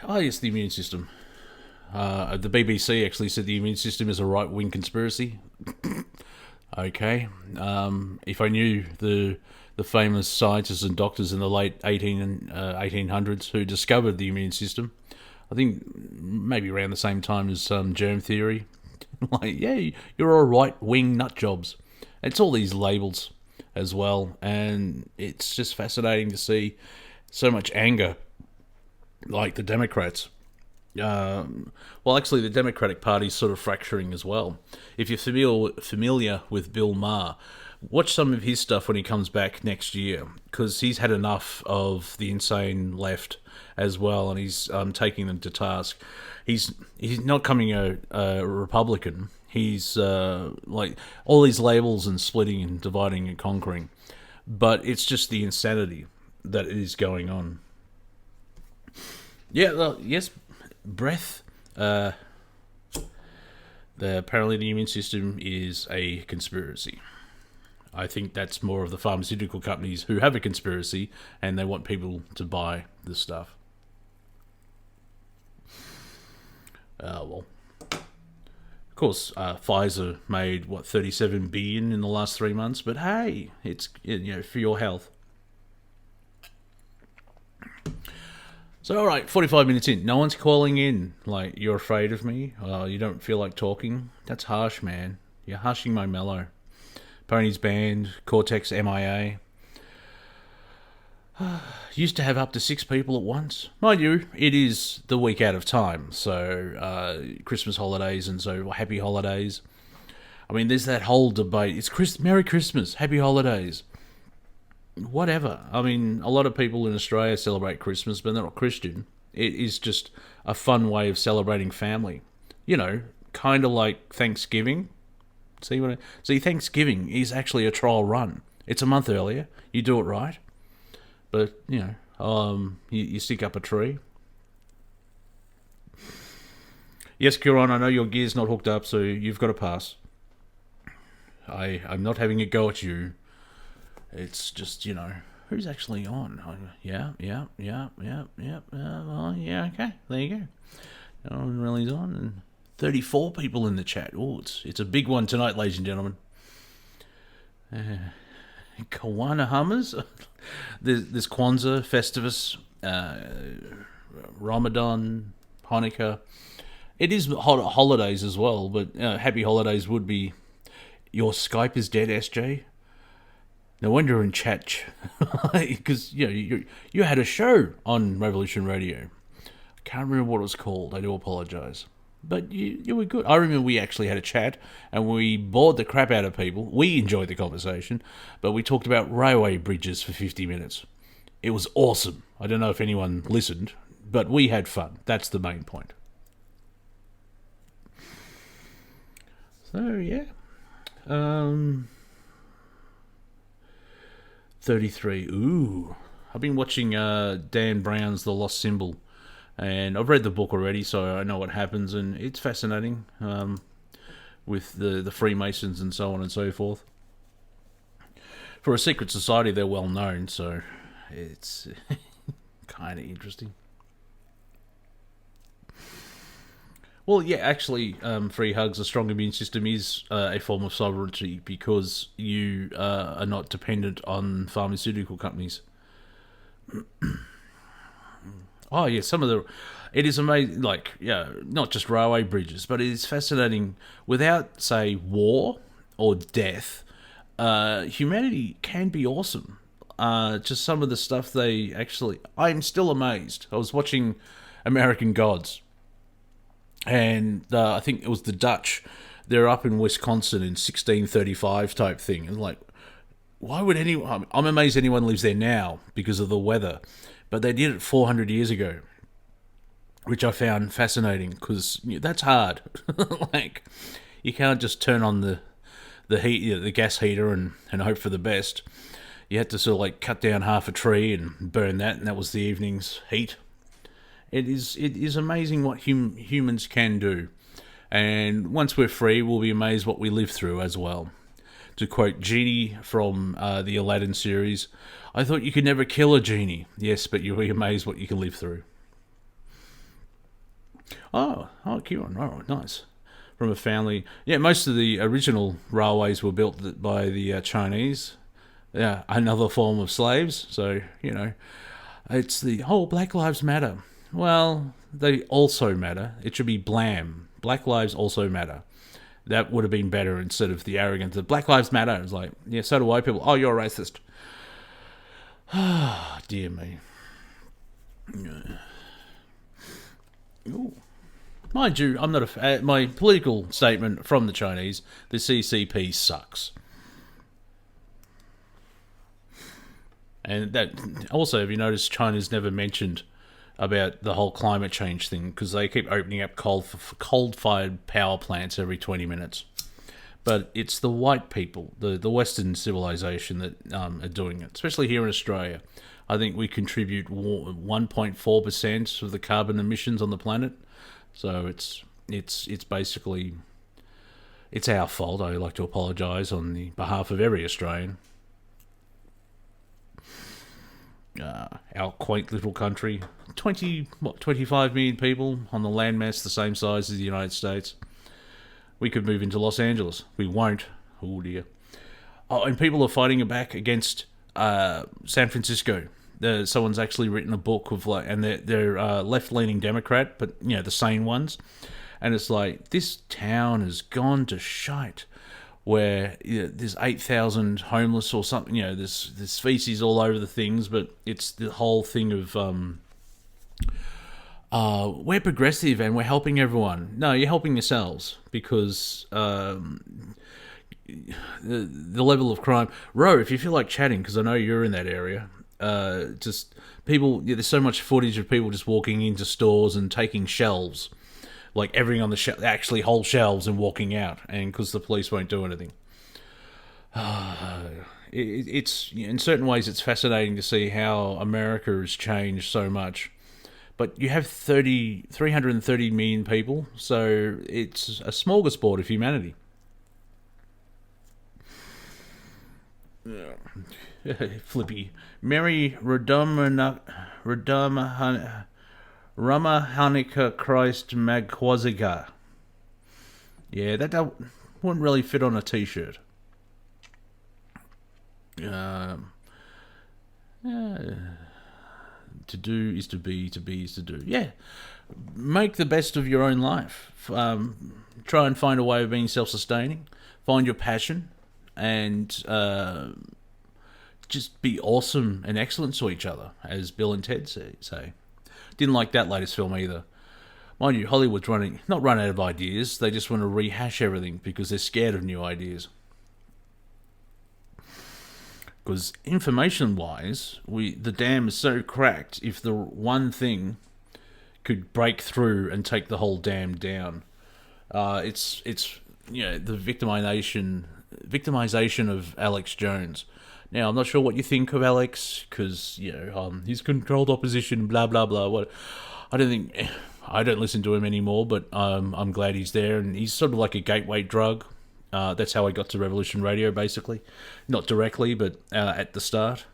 [SPEAKER 1] Yes, the immune system. The BBC actually said the immune system is a right-wing conspiracy. Okay. If I knew the famous scientists and doctors in the late 1800s who discovered the immune system, I think maybe around the same time as germ theory. Like, yeah, you're all right-wing nut jobs. It's all these labels as well, and it's just fascinating to see so much anger. Like the Democrats. Actually, the Democratic Party's sort of fracturing as well. If you're familiar with Bill Maher, watch some of his stuff when he comes back next year, because he's had enough of the insane left as well, and he's taking them to task. He's not coming a Republican. He's like all these labels and splitting and dividing and conquering, but it's just the insanity that is going on. Yeah, well, yes, breath. Apparently the immune system is a conspiracy. I think that's more of the pharmaceutical companies who have a conspiracy and they want people to buy the stuff. Of course, Pfizer made, 37 billion in the last 3 months, but hey, it's, for your health. So, alright, 45 minutes in. No one's calling in. Like, you're afraid of me? You don't feel like talking? That's harsh, man. You're hushing my mellow. Pony's banned. Cortek's MIA. Used to have up to 6 people at once. Mind you, it is the week out of time. So, Christmas holidays and so happy holidays. I mean, there's that whole debate. It's Merry Christmas, happy holidays. Whatever. I mean, a lot of people in Australia celebrate Christmas, but they're not Christian. It is just a fun way of celebrating family. Kind of like Thanksgiving. See, Thanksgiving is actually a trial run. It's a month earlier. You do it right. But, you stick up a tree. Yes, Kieran, I know your gear's not hooked up, so you've got to pass. I'm not having a go at you. It's just, who's actually on? Yeah, okay, there you go. No one really is on, and 34 people in the chat. Oh, it's a big one tonight, ladies and gentlemen. Kawana Hummers. There's Kwanzaa, Festivus, Ramadan, Hanukkah. It is holidays as well, but happy holidays would be. Your Skype is dead, SJ. No wonder you're in chat, because you had a show on Revolution Radio. I can't remember what it was called. I do apologise, but you were good. I remember we actually had a chat and we bored the crap out of people. We enjoyed the conversation, but we talked about railway bridges for 50 minutes. It was awesome. I don't know if anyone listened, but we had fun. That's the main point. So yeah. 33. Ooh. I've been watching Dan Brown's The Lost Symbol, and I've read the book already, so I know what happens, and it's fascinating with the Freemasons and so on and so forth. For a secret society, they're well known, so it's kind of interesting. Well, yeah, actually, free hugs, a strong immune system is a form of sovereignty because you are not dependent on pharmaceutical companies. Oh, yeah, it is amazing, like, yeah, not just railway bridges, but it is fascinating. Without, say, war or death, humanity can be awesome. Just some of the stuff I'm still amazed. I was watching American Gods, and I think it was the Dutch. They're up in Wisconsin in 1635 type thing. And like, why would anyone... I'm amazed anyone lives there now because of the weather. But they did it 400 years ago, which I found fascinating because that's hard. Like, you can't just turn on the heat, the gas heater and hope for the best. You had to sort of like cut down half a tree and burn that, and that was the evening's heat. It is amazing what humans can do. And once we're free, we'll be amazed what we live through as well. To quote Genie from the Aladdin series, I thought you could never kill a genie. Yes, but you'll be amazed what you can live through. Oh, Kieran. Oh, nice. From a family. Yeah, most of the original railways were built by the Chinese. Yeah, another form of slaves. So, it's the whole Black Lives Matter. Well, they also matter. It should be blam. Black lives also matter. That would have been better instead of the arrogance of Black Lives Matter. It's like, yeah, so do white people. Oh, you're a racist. Ah, dear me. Ooh. Mind you, I'm not my political statement from the Chinese, the CCP sucks. And that also, have you noticed China's never mentioned about the whole climate change thing because they keep opening up coal-fired power plants every 20 minutes. But it's the white people, the Western civilization that are doing it, especially here in Australia. I think we contribute 1.4% of the carbon emissions on the planet. So it's basically, it's our fault. I like to apologise on the behalf of every Australian. Our quaint little country, 25 million people on the landmass the same size as the United States. We could move into Los Angeles. We won't. Oh dear. Oh, and people are fighting back against San Francisco. Someone's actually written a book of and they're left-leaning Democrat, but the sane ones. And it's like, this town has gone to shite. Where there's 8,000 homeless or something, there's feces all over the things, but it's the whole thing of we're progressive and we're helping everyone. No, you're helping yourselves because the level of crime. Ro, if you feel like chatting, because I know you're in that area, just people. There's so much footage of people just walking into stores and taking shelves. Like everything on the shelf, actually whole shelves, and walking out, and because the police won't do anything. It's in certain ways it's fascinating to see how America has changed so much. But you have 330 million people, so it's a smorgasbord of humanity. Flippy. Mary Ramahanika Christ Magwaziga. Yeah, that wouldn't really fit on a t-shirt. To do is to be is to do. Yeah. Make the best of your own life. Try and find a way of being self-sustaining. Find your passion. And just be awesome and excellent to each other, as Bill and Ted say. Didn't like that latest film either. Mind you, Hollywood's not run out of ideas. They just want to rehash everything because they're scared of new ideas. Because information-wise, the dam is so cracked. If the one thing could break through and take the whole dam down, it's the victimization of Alex Jones. Now, I'm not sure what you think of Alex, because, he's controlled opposition, blah, blah, blah. I don't listen to him anymore, but I'm glad he's there, and he's sort of like a gateway drug. That's how I got to Revolution Radio, basically. Not directly, but at the start.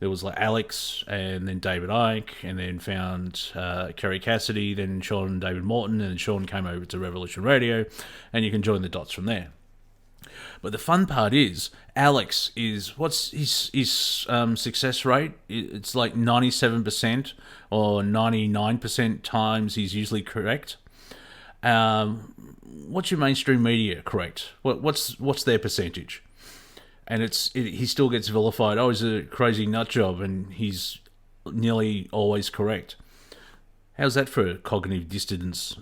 [SPEAKER 1] There was like Alex, and then David Icke, and then found Kerry Cassidy, then Sean and David Morton, and then Sean came over to Revolution Radio, and you can join the dots from there. But the fun part is, Alex is, what's his success rate? It's like 97% or 99% times he's usually correct. What's your mainstream media correct? What's their percentage? And he still gets vilified. Oh, he's a crazy nut job, and he's nearly always correct. How's that for cognitive dissonance?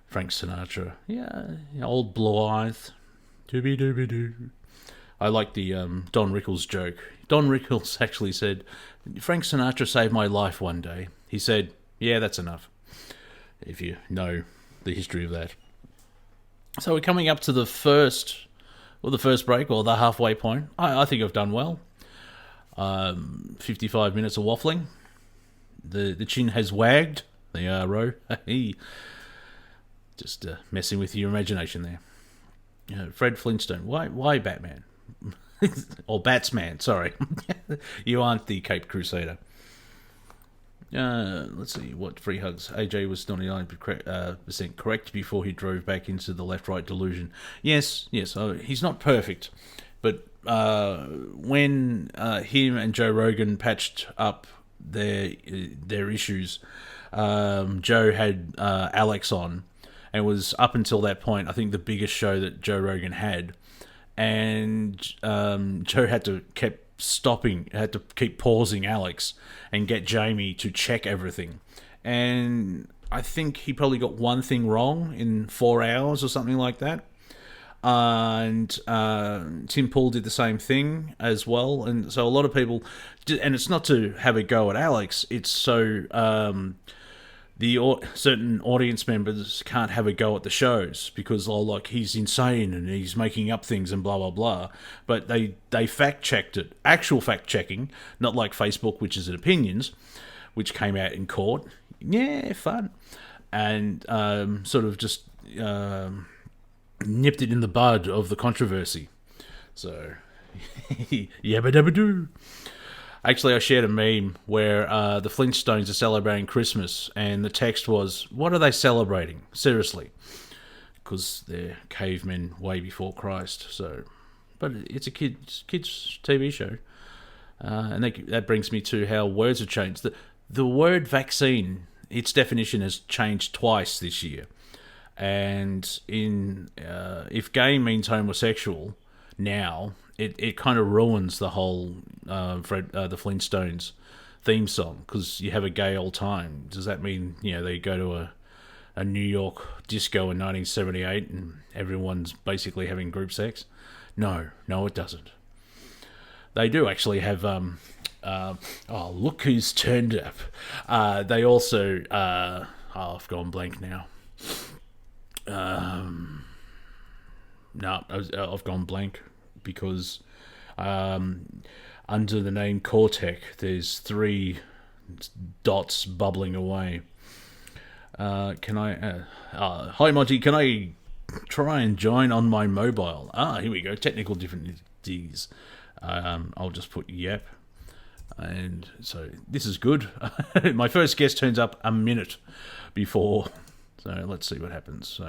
[SPEAKER 1] Frank Sinatra, yeah, old blue-eyed, dooby-dooby-doo. I like the Don Rickles joke. Don Rickles actually said, Frank Sinatra saved my life one day. He said, yeah, that's enough, if you know the history of that. So we're coming up to the first break, or the halfway point. I think I've done well. 55 minutes of waffling. The chin has wagged. The row. Just messing with your imagination there. Fred Flintstone. Why Batman? Or Batsman, sorry. You aren't the Cape Crusader. Let's see, what free hugs? AJ was 99% correct before he drove back into the left-right delusion. Yes, he's not perfect, but when him and Joe Rogan patched up their issues, Joe had Alex on, and was up until that point, I think, the biggest show that Joe Rogan had, and Joe had to keep pausing Alex and get Jamie to check everything. And I think he probably got one thing wrong in 4 hours or something like that. And Tim Pool did the same thing as well. And so a lot of people, and it's not to have a go at Alex, it's so certain audience members can't have a go at the shows because he's insane and he's making up things and blah blah blah. But they fact checked it, actual fact checking, not like Facebook, which is an opinions, which came out in court. Yeah, fun, and sort of just nipped it in the bud of the controversy. So yabba dabba doo. Actually, I shared a meme where the Flintstones are celebrating Christmas, and the text was, what are they celebrating? Seriously. Because they're cavemen way before Christ. So, but it's a kids TV show. And that brings me to how words have changed. The word vaccine, its definition has changed twice this year. And if gay means homosexual now, it kind of ruins the whole the Flintstones theme song, because you have a gay old time. Does that mean they go to a New York disco in 1978 and everyone's basically having group sex? No, it doesn't. They do actually have look who's turned up. They also I've gone blank now. No, I've gone blank because under the name Cortek, there's 3 dots bubbling away. Can I? Hi, Monty. Can I try and join on my mobile? Here we go. Technical difficulties. I'll just put yep. And so this is good. My first guest turns up a minute before. So let's see what happens. So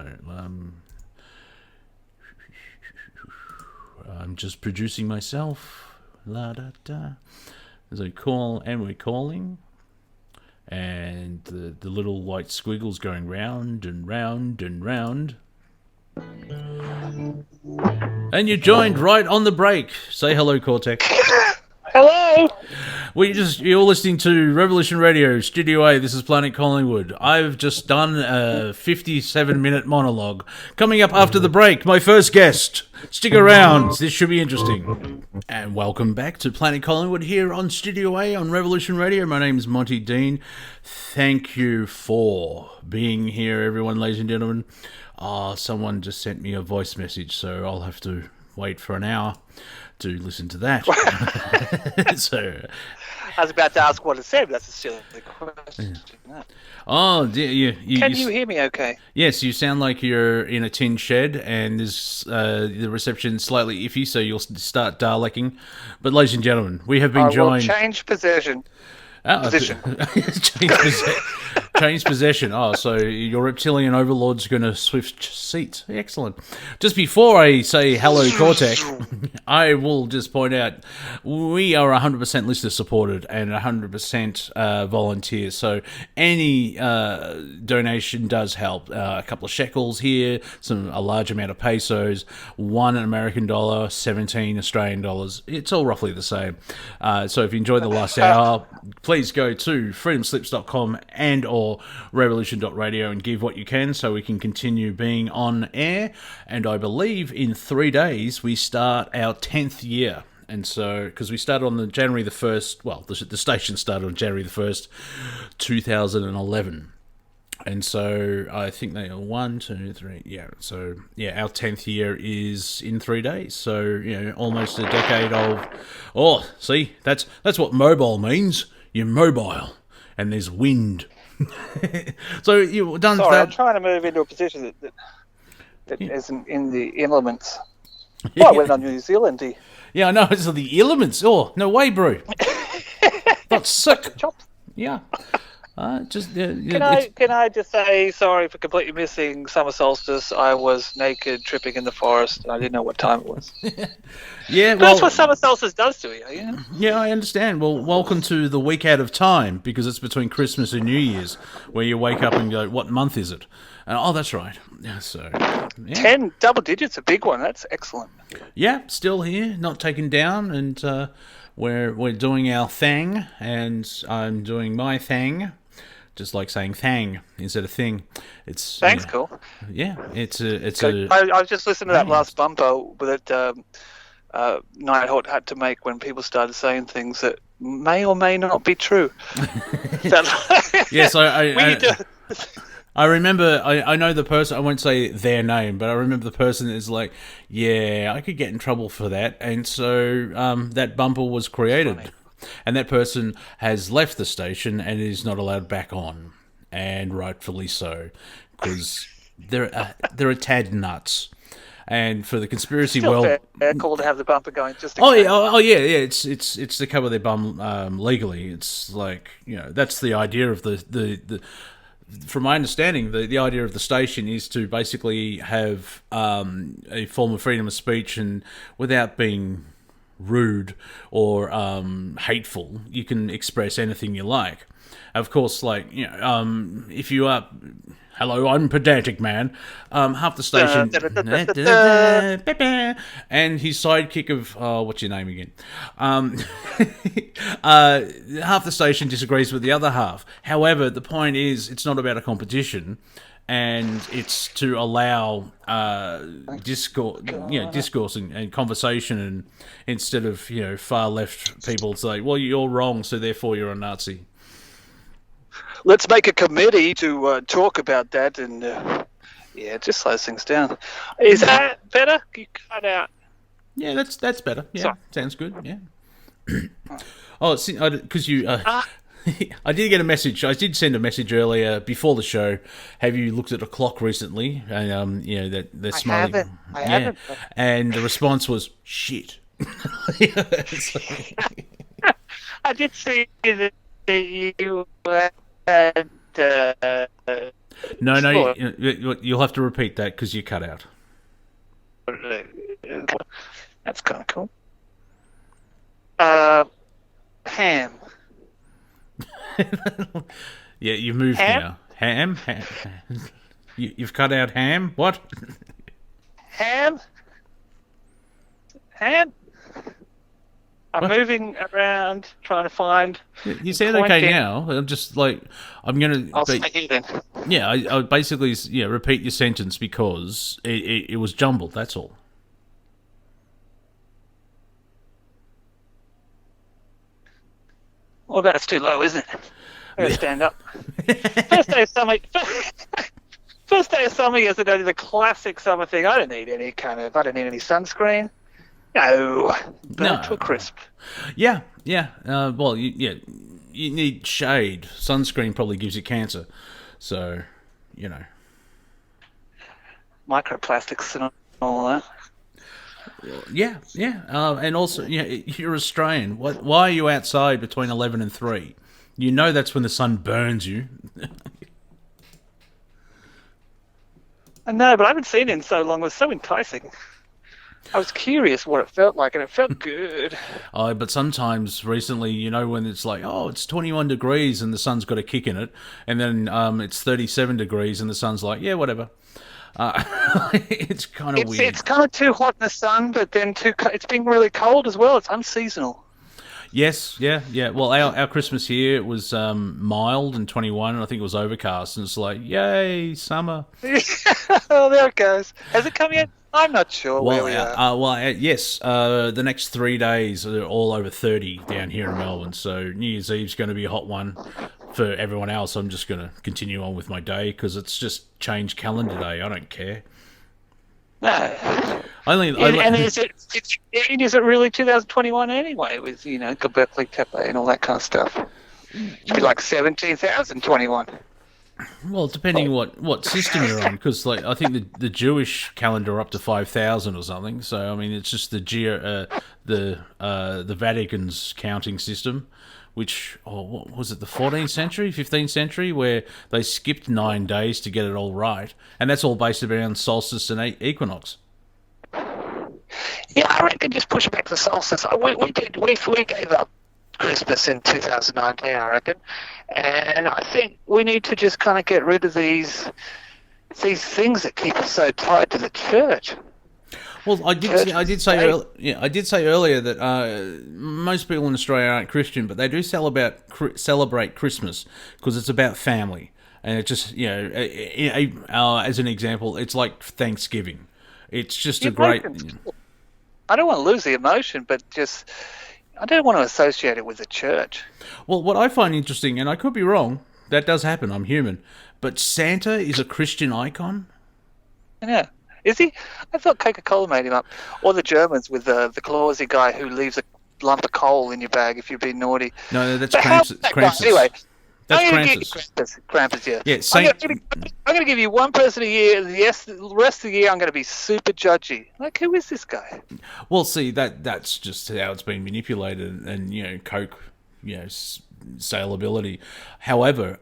[SPEAKER 1] I'm just producing myself. La da da. There's a call, and we're calling. And the little white squiggles going round and round and round. And you joined right on the break. Say hello, Cortek.
[SPEAKER 2] Hello.
[SPEAKER 1] You're listening to Revolution Radio, Studio A. This is Planet Collingwood. I've just done a 57-minute monologue. Coming up after the break, my first guest. Stick around. This should be interesting. And welcome back to Planet Collingwood here on Studio A on Revolution Radio. My name is Monty Dean. Thank you for being here, everyone, ladies and gentlemen. Someone just sent me a voice message, so I'll have to wait for an hour to listen to that. So,
[SPEAKER 2] I was about to ask what it said, but that's a silly question. No.
[SPEAKER 1] Oh, dear,
[SPEAKER 2] Can you hear me okay?
[SPEAKER 1] Yes, you sound like you're in a tin shed, and there's the reception's slightly iffy, so you'll start Daleking. But, ladies and gentlemen, we have been joined.
[SPEAKER 2] Change position.
[SPEAKER 1] Change possession. Oh, so your reptilian overlord's going to swift seats. Excellent. Just before I say hello, Cortek, I will just point out we are 100% listener supported and 100% volunteer. So any donation does help. A couple of shekels here, a large amount of pesos, $1 American dollar, 17 Australian dollars. It's all roughly the same. So if you enjoyed the last hour, please go to freedomslips.com and or revolution.radio and give what you can so we can continue being on air. And I believe in 3 days we start our 10th year. And so, because we started on the January the 1st, well, the station started on January the 1st, 2011. And so I think they are 1, 2, 3. Yeah. So yeah, our 10th year is in 3 days. So almost a decade of. Oh, see, that's what mobile means. You're mobile, and there's wind. So you've done that.
[SPEAKER 2] I'm trying to move into a position that isn't in the elements. Well, I went on New Zealand.
[SPEAKER 1] Yeah, I know. It's the elements. Oh, no way, bro. That's sick. Yeah.
[SPEAKER 2] Can I just say sorry for completely missing summer solstice? I was naked tripping in the forest. And I didn't know what time it was.
[SPEAKER 1] Yeah,
[SPEAKER 2] but that's what summer solstice does to you.
[SPEAKER 1] Yeah, I understand. Well, welcome to the week out of time, because it's between Christmas and New Year's, where you wake up and go, "What month is it?" Oh, that's right. Yeah, so
[SPEAKER 2] 10 double digits, a big one. That's excellent.
[SPEAKER 1] Yeah, still here, not taken down, and we're doing our thing, and I'm doing my thing. Just like saying "thang" instead of "thing." It's
[SPEAKER 2] thanks, cool.
[SPEAKER 1] Yeah, it's I
[SPEAKER 2] was just listening to that last bumper that Nighthawk had to make when people started saying things that may or may not be true.
[SPEAKER 1] Yes, I remember. I know the person. I won't say their name, but I remember the person is like, "Yeah, I could get in trouble for that," and so that bumper was created. And that person has left the station and is not allowed back on, and rightfully so, because they're a tad nuts. And for the conspiracy world,
[SPEAKER 2] fair call to have the bumper going. Just
[SPEAKER 1] yeah. It's to cover their bum legally. It's like that's the idea of the. From my understanding, the idea of the station is to basically have a form of freedom of speech, and without being rude or hateful, you can express anything you like. Of course, if you are, hello, I'm pedantic man, half the station, and his sidekick of, what's your name again? Half the station disagrees with the other half. However, the point is, it's not about a competition. And it's to allow discourse and conversation, and instead of far left people say, "Well, you're wrong, so therefore you're a Nazi."
[SPEAKER 2] Let's make a committee to talk about that, and it just slows things down. Is that better? You cut out.
[SPEAKER 1] Yeah, that's better. Yeah, sorry. Sounds good. Yeah. Oh, because you. I did get a message. I did send a message earlier before the show. Have you looked at a clock recently? And that they're smiling.
[SPEAKER 2] I haven't.
[SPEAKER 1] And the response was shit.
[SPEAKER 2] I did see that you had.
[SPEAKER 1] No, you'll have to repeat that because you cut out.
[SPEAKER 2] That's kind of cool. Ham.
[SPEAKER 1] Yeah, you've moved now. Ham? You've cut out ham? What?
[SPEAKER 2] Ham? I'm moving around trying to find.
[SPEAKER 1] You sound okay now. I'm just I'm going to.
[SPEAKER 2] I'll stay here then.
[SPEAKER 1] Yeah, I basically repeat your sentence because it was jumbled, that's all.
[SPEAKER 2] Well, that's too low, isn't it? I'm going to stand up. First day of summer yesterday is a classic summer thing. I don't need any sunscreen. No, burnt
[SPEAKER 1] No.
[SPEAKER 2] to a crisp.
[SPEAKER 1] Yeah. Well, you need shade. Sunscreen probably gives you cancer. So, you know.
[SPEAKER 2] Microplastics and all that.
[SPEAKER 1] Yeah. And also, you're Australian. Why are you outside between 11 and 3? You know that's when the sun burns you.
[SPEAKER 2] I know, but I haven't seen it in so long. It was so enticing. I was curious what it felt like, and it felt good.
[SPEAKER 1] Oh, but sometimes recently, when it's like, oh, it's 21 degrees and the sun's got a kick in it, and then it's 37 degrees and the sun's like, yeah, whatever. It's kind of weird.
[SPEAKER 2] It's kind of too hot in the sun, but then it's been really cold as well. It's unseasonal.
[SPEAKER 1] Yes, yeah. Well, our Christmas here, it was mild and 21, and I think it was overcast, and it's like, yay, summer.
[SPEAKER 2] Oh, there it goes. Has it come yet? I'm not sure where we are.
[SPEAKER 1] Yes. The next 3 days are all over 30 down here in Melbourne, so New Year's Eve's going to be a hot one for everyone else. I'm just going to continue on with my day because it's just changed calendar day. I don't care.
[SPEAKER 2] No. And is it really 2021 anyway with, Göbekli Tepe and all that kind of stuff? It should be like 17,021.
[SPEAKER 1] Well, depending what system you're on, because I think the Jewish calendar are up to 5,000 or something. So I mean, it's just the Vatican's counting system, which what was it, the 14th century, 15th century, where they skipped 9 days to get it all right, and that's all based around solstice and equinox.
[SPEAKER 2] Yeah, I reckon just push back the solstice. We gave up Christmas in 2019, I reckon, and I think we need to just kind of get rid of these things that keep us so tied to the church.
[SPEAKER 1] Well, I did say earlier that most people in Australia aren't Christian, but they do celebrate Christmas because it's about family, and it just as an example, it's like Thanksgiving. It's just a great.
[SPEAKER 2] I don't want to lose the emotion, but I don't want to associate it with the church.
[SPEAKER 1] Well, what I find interesting, and I could be wrong, that does happen, I'm human, but Santa is a Christian icon?
[SPEAKER 2] Yeah. Is he? I thought Coca-Cola made him up. Or the Germans with the clausy guy who leaves a lump of coal in your bag if you've been naughty.
[SPEAKER 1] No, that's Krampus.
[SPEAKER 2] Anyway,
[SPEAKER 1] that's Krampus.
[SPEAKER 2] Krampus, yeah.
[SPEAKER 1] Yeah,
[SPEAKER 2] I'm going to give you one person a year. Yes, the rest of the year I'm going to be super judgy. Like, who is this guy?
[SPEAKER 1] Well, see, that's just how it's been manipulated, and Coke, saleability. However,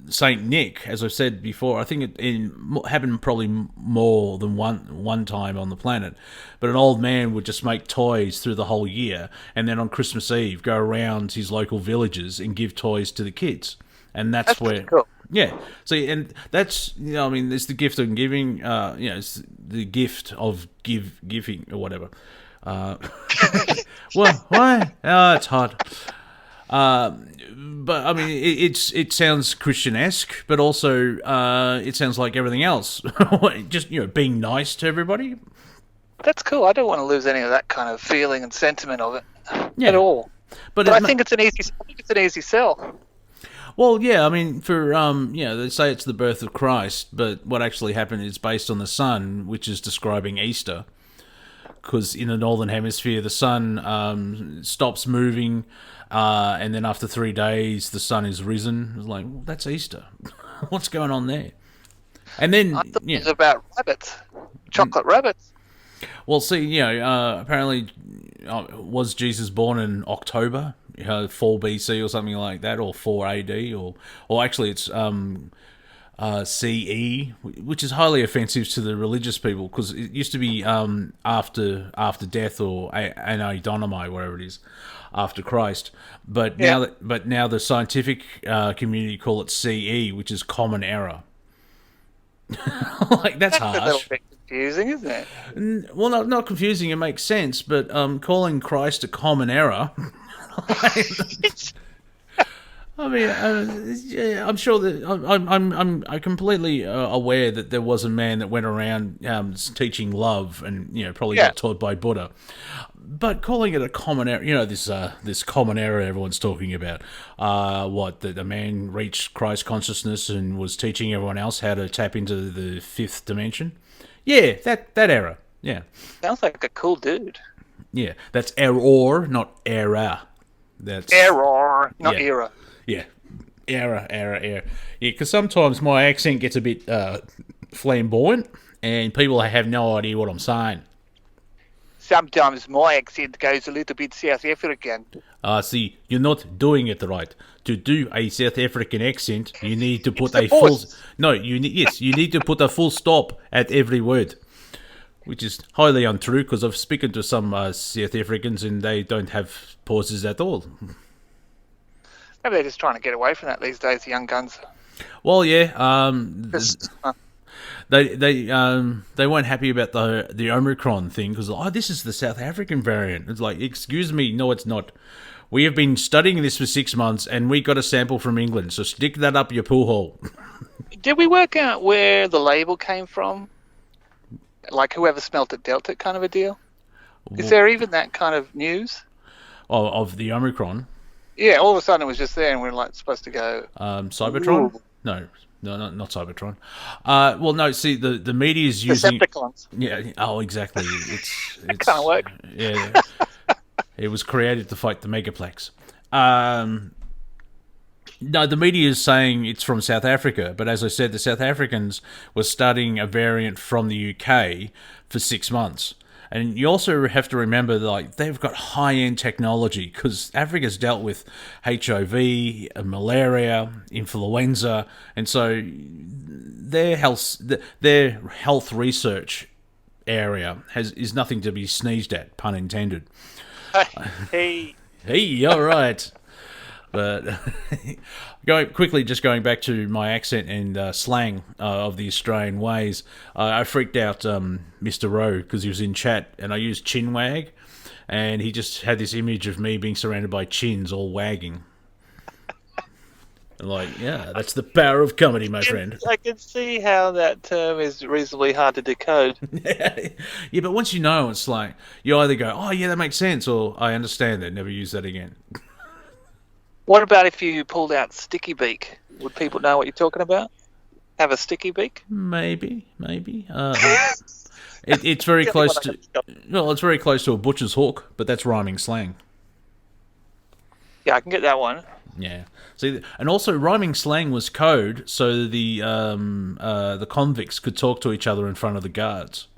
[SPEAKER 1] Saint Nick, as I've said before, I think it happened probably more than one time on the planet. But an old man would just make toys through the whole year, and then on Christmas Eve go around his local villages and give toys to the kids, and that's where.
[SPEAKER 2] Cool.
[SPEAKER 1] Yeah. See, and that's there's the gift of giving. It's the gift of giving or whatever. Well, why? Oh, it's hot. But I mean, it sounds Christian-esque, but also it sounds like everything else. Just being nice to everybody.
[SPEAKER 2] That's cool. I don't want to lose any of that kind of feeling and sentiment of it at all. But I think it's an easy sell.
[SPEAKER 1] Well, yeah, I mean, for they say it's the birth of Christ, but what actually happened is based on the sun, which is describing Easter. Because in the northern hemisphere, the sun stops moving, and then after 3 days, the sun is risen. It's like, well, that's Easter. What's going on there? And then
[SPEAKER 2] I thought it was about rabbits, chocolate rabbits.
[SPEAKER 1] Well, see, apparently, was Jesus born in October, 4 BC or something like that, or 4 AD, or actually it's CE, which is highly offensive to the religious people because it used to be after death or Anno Domini, whatever it is, after Christ. But now the scientific community call it CE, which is Common Era. That's harsh.
[SPEAKER 2] A little bit confusing, isn't it?
[SPEAKER 1] Well, not confusing. It makes sense, but calling Christ a Common Era. I mean, I'm sure that I'm completely aware that there was a man that went around teaching love, and probably got taught by Buddha. But calling it a common era, this common era everyone's talking about, that a man reached Christ consciousness and was teaching everyone else how to tap into the fifth dimension. Yeah, that era. Yeah,
[SPEAKER 2] sounds like a cool dude.
[SPEAKER 1] Yeah, that's error, not error. That's
[SPEAKER 2] Error, not
[SPEAKER 1] Yeah.
[SPEAKER 2] era.
[SPEAKER 1] Yeah, error. Yeah, because sometimes my accent gets a bit flamboyant, and people have no idea what I'm saying.
[SPEAKER 2] Sometimes my accent goes a little bit South African.
[SPEAKER 1] See, you're not doing it right. To do a South African accent, you need to put
[SPEAKER 2] the
[SPEAKER 1] a full.
[SPEAKER 2] pause.
[SPEAKER 1] No, you need to put a full stop at every word, which is highly untrue because I've spoken to some South Africans and they don't have pauses at all.
[SPEAKER 2] Maybe they're just trying to get away from that these days, the young guns.
[SPEAKER 1] Well, yeah,
[SPEAKER 2] Just,
[SPEAKER 1] they weren't happy about the Omicron thing because this is the South African variant. It's like, excuse me, no, it's not. We have been studying this for 6 months and we got a sample from England, so stick that up your poo hole.
[SPEAKER 2] did we work out where the label came from? Like whoever smelt it dealt it kind of a deal? Is there even that kind of news?
[SPEAKER 1] Of the Omicron.
[SPEAKER 2] Yeah, all of a sudden it was just there and we're like supposed to go...
[SPEAKER 1] Cybertron?
[SPEAKER 2] Ooh.
[SPEAKER 1] No, not Cybertron. Well, no, see, the media is using...
[SPEAKER 2] Decepticons.
[SPEAKER 1] Yeah, exactly. It's
[SPEAKER 2] That kind of work.
[SPEAKER 1] Yeah. It was created to fight the Megaplex. No, the media is saying it's from South Africa, but as I said, the South Africans were studying a variant from the UK for 6 months. And you also have to remember, like, they've got high-end technology because Africa's dealt with HIV, malaria, influenza, and so their health research area is nothing to be sneezed at, pun intended.
[SPEAKER 2] Hey.
[SPEAKER 1] Hey, all right. But going back to my accent and slang of the Australian ways, I freaked out Mr. Rowe because he was in chat and I used chin wag, and he just had this image of me being surrounded by chins all wagging. Like, yeah, that's the power of comedy, my friend.
[SPEAKER 2] I can see how that term is reasonably hard to decode.
[SPEAKER 1] Yeah, but once you know, it's like you either go, oh yeah, that makes sense, or I understand that, never use that again.
[SPEAKER 2] What about if you pulled out sticky beak? Would people know what you're talking about? Have a sticky beak?
[SPEAKER 1] Maybe. It's very close to. Well, it's very close to a butcher's hook, but that's rhyming slang.
[SPEAKER 2] Yeah, I can get that one.
[SPEAKER 1] Yeah. See, and also rhyming slang was code, so the convicts could talk to each other in front of the guards.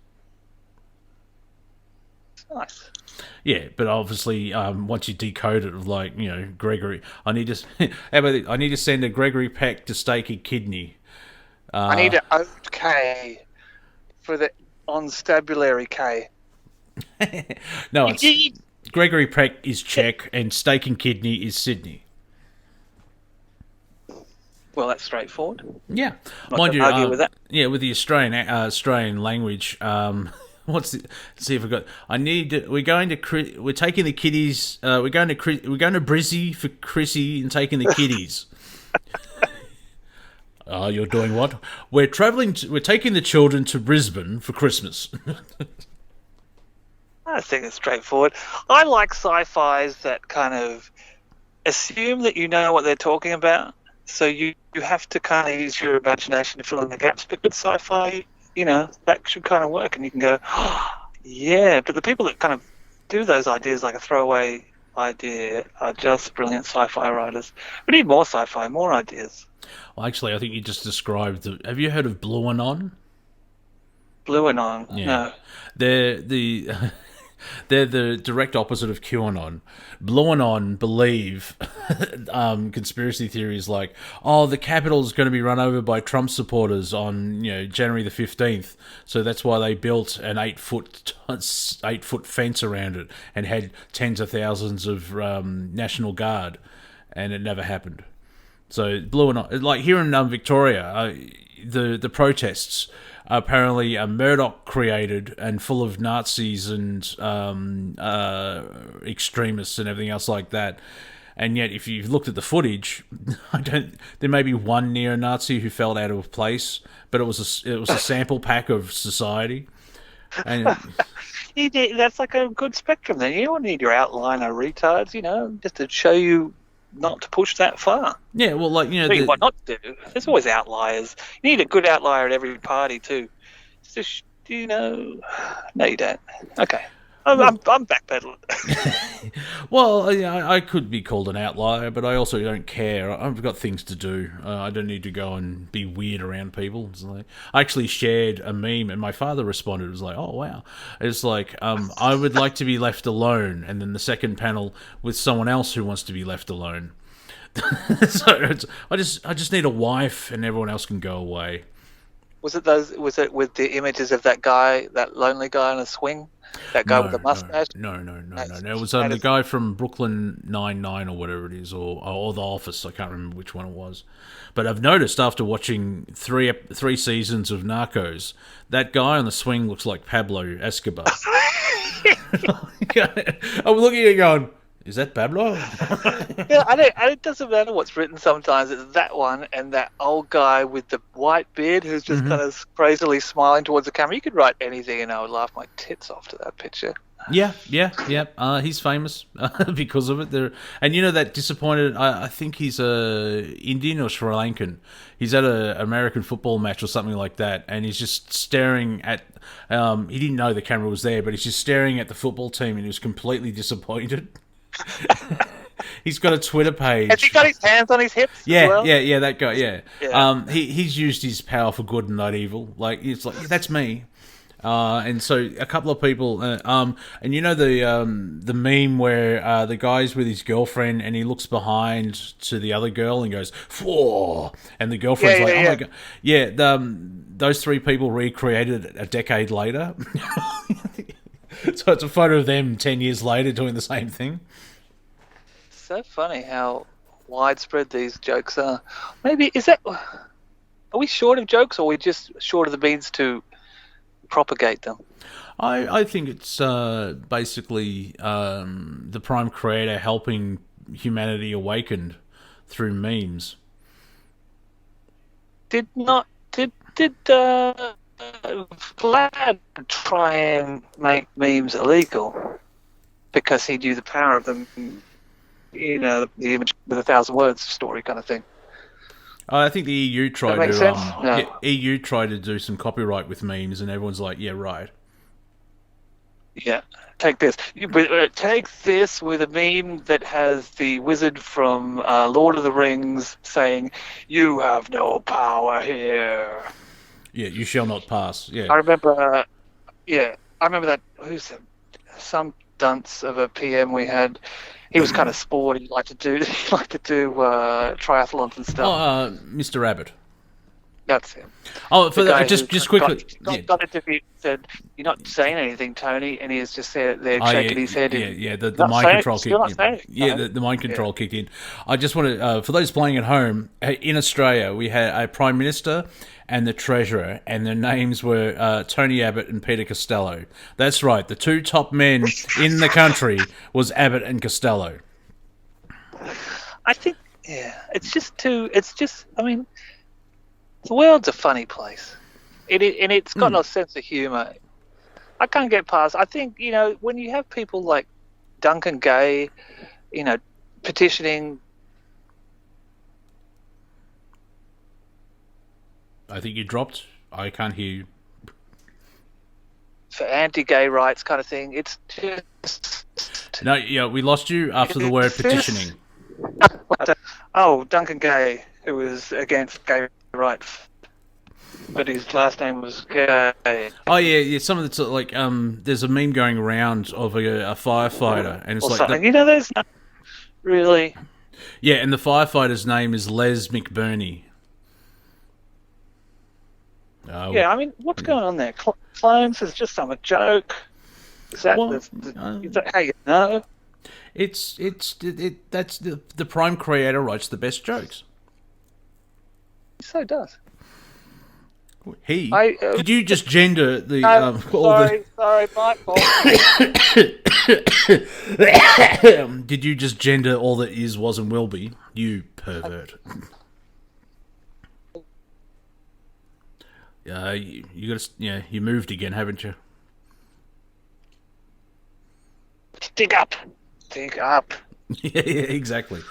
[SPEAKER 2] Nice.
[SPEAKER 1] Yeah, but obviously, once you decode it, like, you know, Gregory, I need to send a Gregory Peck to stake a kidney.
[SPEAKER 2] I need an OK for the constabulary K.
[SPEAKER 1] No, it's Gregory Peck is Czech and steak and kidney is Sydney.
[SPEAKER 2] Well, that's straightforward.
[SPEAKER 1] Yeah,
[SPEAKER 2] Not gonna argue with that.
[SPEAKER 1] Yeah, with the Australian language. Let's see if I got. We're taking the kiddies. We're going to Brizzy for Chrissy and taking the kiddies. You're doing what? We're taking the children to Brisbane for Christmas.
[SPEAKER 2] I think it's straightforward. I like sci-fis that kind of assume that you know what they're talking about, so you have to kind of use your imagination to fill in the gaps. But with sci-fi, you know, that should kind of work, and you can go, oh, yeah. But the people that kind of do those ideas like a throwaway idea are just brilliant sci-fi writers. We need more sci-fi, more ideas.
[SPEAKER 1] Well, actually, I think you just described. Have you heard of Blue Anon?
[SPEAKER 2] Blue Anon?
[SPEAKER 1] Yeah.
[SPEAKER 2] No.
[SPEAKER 1] They're the direct opposite of QAnon. Blue Anon believe conspiracy theories like, oh, the Capitol is going to be run over by Trump supporters on January the 15th, so that's why they built an 8-foot fence around it and had tens of thousands of National Guard, and it never happened. So Blue Anon, like here in Victoria, the protests apparently are Murdoch created and full of Nazis and extremists and everything else like that. And yet, if you've looked at the footage, there may be one neo-Nazi who felt out of place, but it was a sample pack of society. And
[SPEAKER 2] that's like a good spectrum. Then you don't need your outliner retards, just to show you not to push that far.
[SPEAKER 1] Yeah, well, like
[SPEAKER 2] what not to do. There's always outliers. You need a good outlier at every party too. It's just no, you don't. Okay,
[SPEAKER 3] I'm backpedaling.
[SPEAKER 1] Well, I could be called an outlier, but I also don't care. I've got things to do. I don't need to go and be weird around people. It's like, I actually shared a meme, and my father responded. It was like, "Oh wow!" It's like, I would like to be left alone, and then the second panel with someone else who wants to be left alone. So I just need a wife, and everyone else can go away.
[SPEAKER 3] Was it with the images of that guy, that lonely guy on a swing? That guy with the mustache?
[SPEAKER 1] No. It was the guy from Brooklyn Nine-Nine or whatever it is, or The Office. I can't remember which one it was. But I've noticed after watching three seasons of Narcos, that guy on the swing looks like Pablo Escobar. I'm looking at it going, is that Pablo?
[SPEAKER 3] Yeah, it doesn't matter what's written sometimes. It's that one and that old guy with the white beard who's just kind of crazily smiling towards the camera. You could write anything and I would laugh my tits off to that picture.
[SPEAKER 1] Yeah. He's famous because of it. And you know that disappointed. I think he's Indian or Sri Lankan. He's at an American football match or something like that, and he's just staring at. He didn't know the camera was there, but he's just staring at the football team, and he was completely disappointed. He's got a Twitter page.
[SPEAKER 3] Has he got his hands on his hips?
[SPEAKER 1] Yeah,
[SPEAKER 3] as well?
[SPEAKER 1] yeah, that guy. Yeah.
[SPEAKER 3] He's
[SPEAKER 1] used his power for good and not evil. Like it's like that's me. And so a couple of people, and you know the meme where the guy's with his girlfriend and he looks behind to the other girl and goes, "Whoa!" and the girlfriend's oh my god, yeah. Those three people recreated it a decade later. So it's a photo of them 10 years later doing the same thing.
[SPEAKER 3] So funny how widespread these jokes are. Maybe are we short of jokes, or are we just short of the means to propagate them?
[SPEAKER 1] I think it's basically the prime creator helping humanity awakened through memes.
[SPEAKER 3] Did Vlad try and make memes illegal because he knew the power of them? You know, the image with 1,000 words story kind of thing.
[SPEAKER 1] I think the EU tried
[SPEAKER 3] that
[SPEAKER 1] to.
[SPEAKER 3] Sense? No.
[SPEAKER 1] EU tried to do some copyright with memes, and everyone's like, "Yeah, right."
[SPEAKER 3] Yeah, take this. Take this with a meme that has the wizard from Lord of the Rings saying, "You have no power here."
[SPEAKER 1] Yeah, you shall not pass. Yeah,
[SPEAKER 3] I remember. I remember that. Who's some dunce of a PM we had? He was kind of sporty. He liked to do triathlons and stuff.
[SPEAKER 1] Oh, Mr. Abbott.
[SPEAKER 3] That's him.
[SPEAKER 1] Oh, just quickly.
[SPEAKER 3] Got interviewed. Said, "You're not saying anything, Tony," and he was just there shaking his head.
[SPEAKER 1] The mind control kicked in. Yeah, the mind control kicked in. I just want to, for those playing at home, in Australia, we had a Prime Minister and the Treasurer, and their names were Tony Abbott and Peter Costello. That's right, the two top men in the country was Abbott and Costello.
[SPEAKER 3] I think, I mean, the world's a funny place. It's got no sense of humour. I can't get past. I think, when you have people like Duncan Gay, petitioning.
[SPEAKER 1] I think you dropped. I can't hear you.
[SPEAKER 3] For anti-gay rights kind of thing. It's just...
[SPEAKER 1] No, we lost you after the word petitioning.
[SPEAKER 3] Oh, Duncan Gay, who was against gay rights. But his last name was Gay.
[SPEAKER 1] Oh yeah. Some of the like, there's a meme going around of a firefighter, and it's
[SPEAKER 3] or
[SPEAKER 1] like
[SPEAKER 3] something. There's not really.
[SPEAKER 1] Yeah, and the firefighter's name is Les McBurney.
[SPEAKER 3] I mean, what's going on there? Clones is just some joke. Is that is that how you know?
[SPEAKER 1] That's the prime creator writes the best jokes.
[SPEAKER 3] So it does.
[SPEAKER 1] Did you just gender the?
[SPEAKER 3] Sorry, my fault.
[SPEAKER 1] Did you just gender all that is, was, and will be? You pervert. You got to. You moved again, haven't you?
[SPEAKER 3] Dig up.
[SPEAKER 1] Yeah, exactly.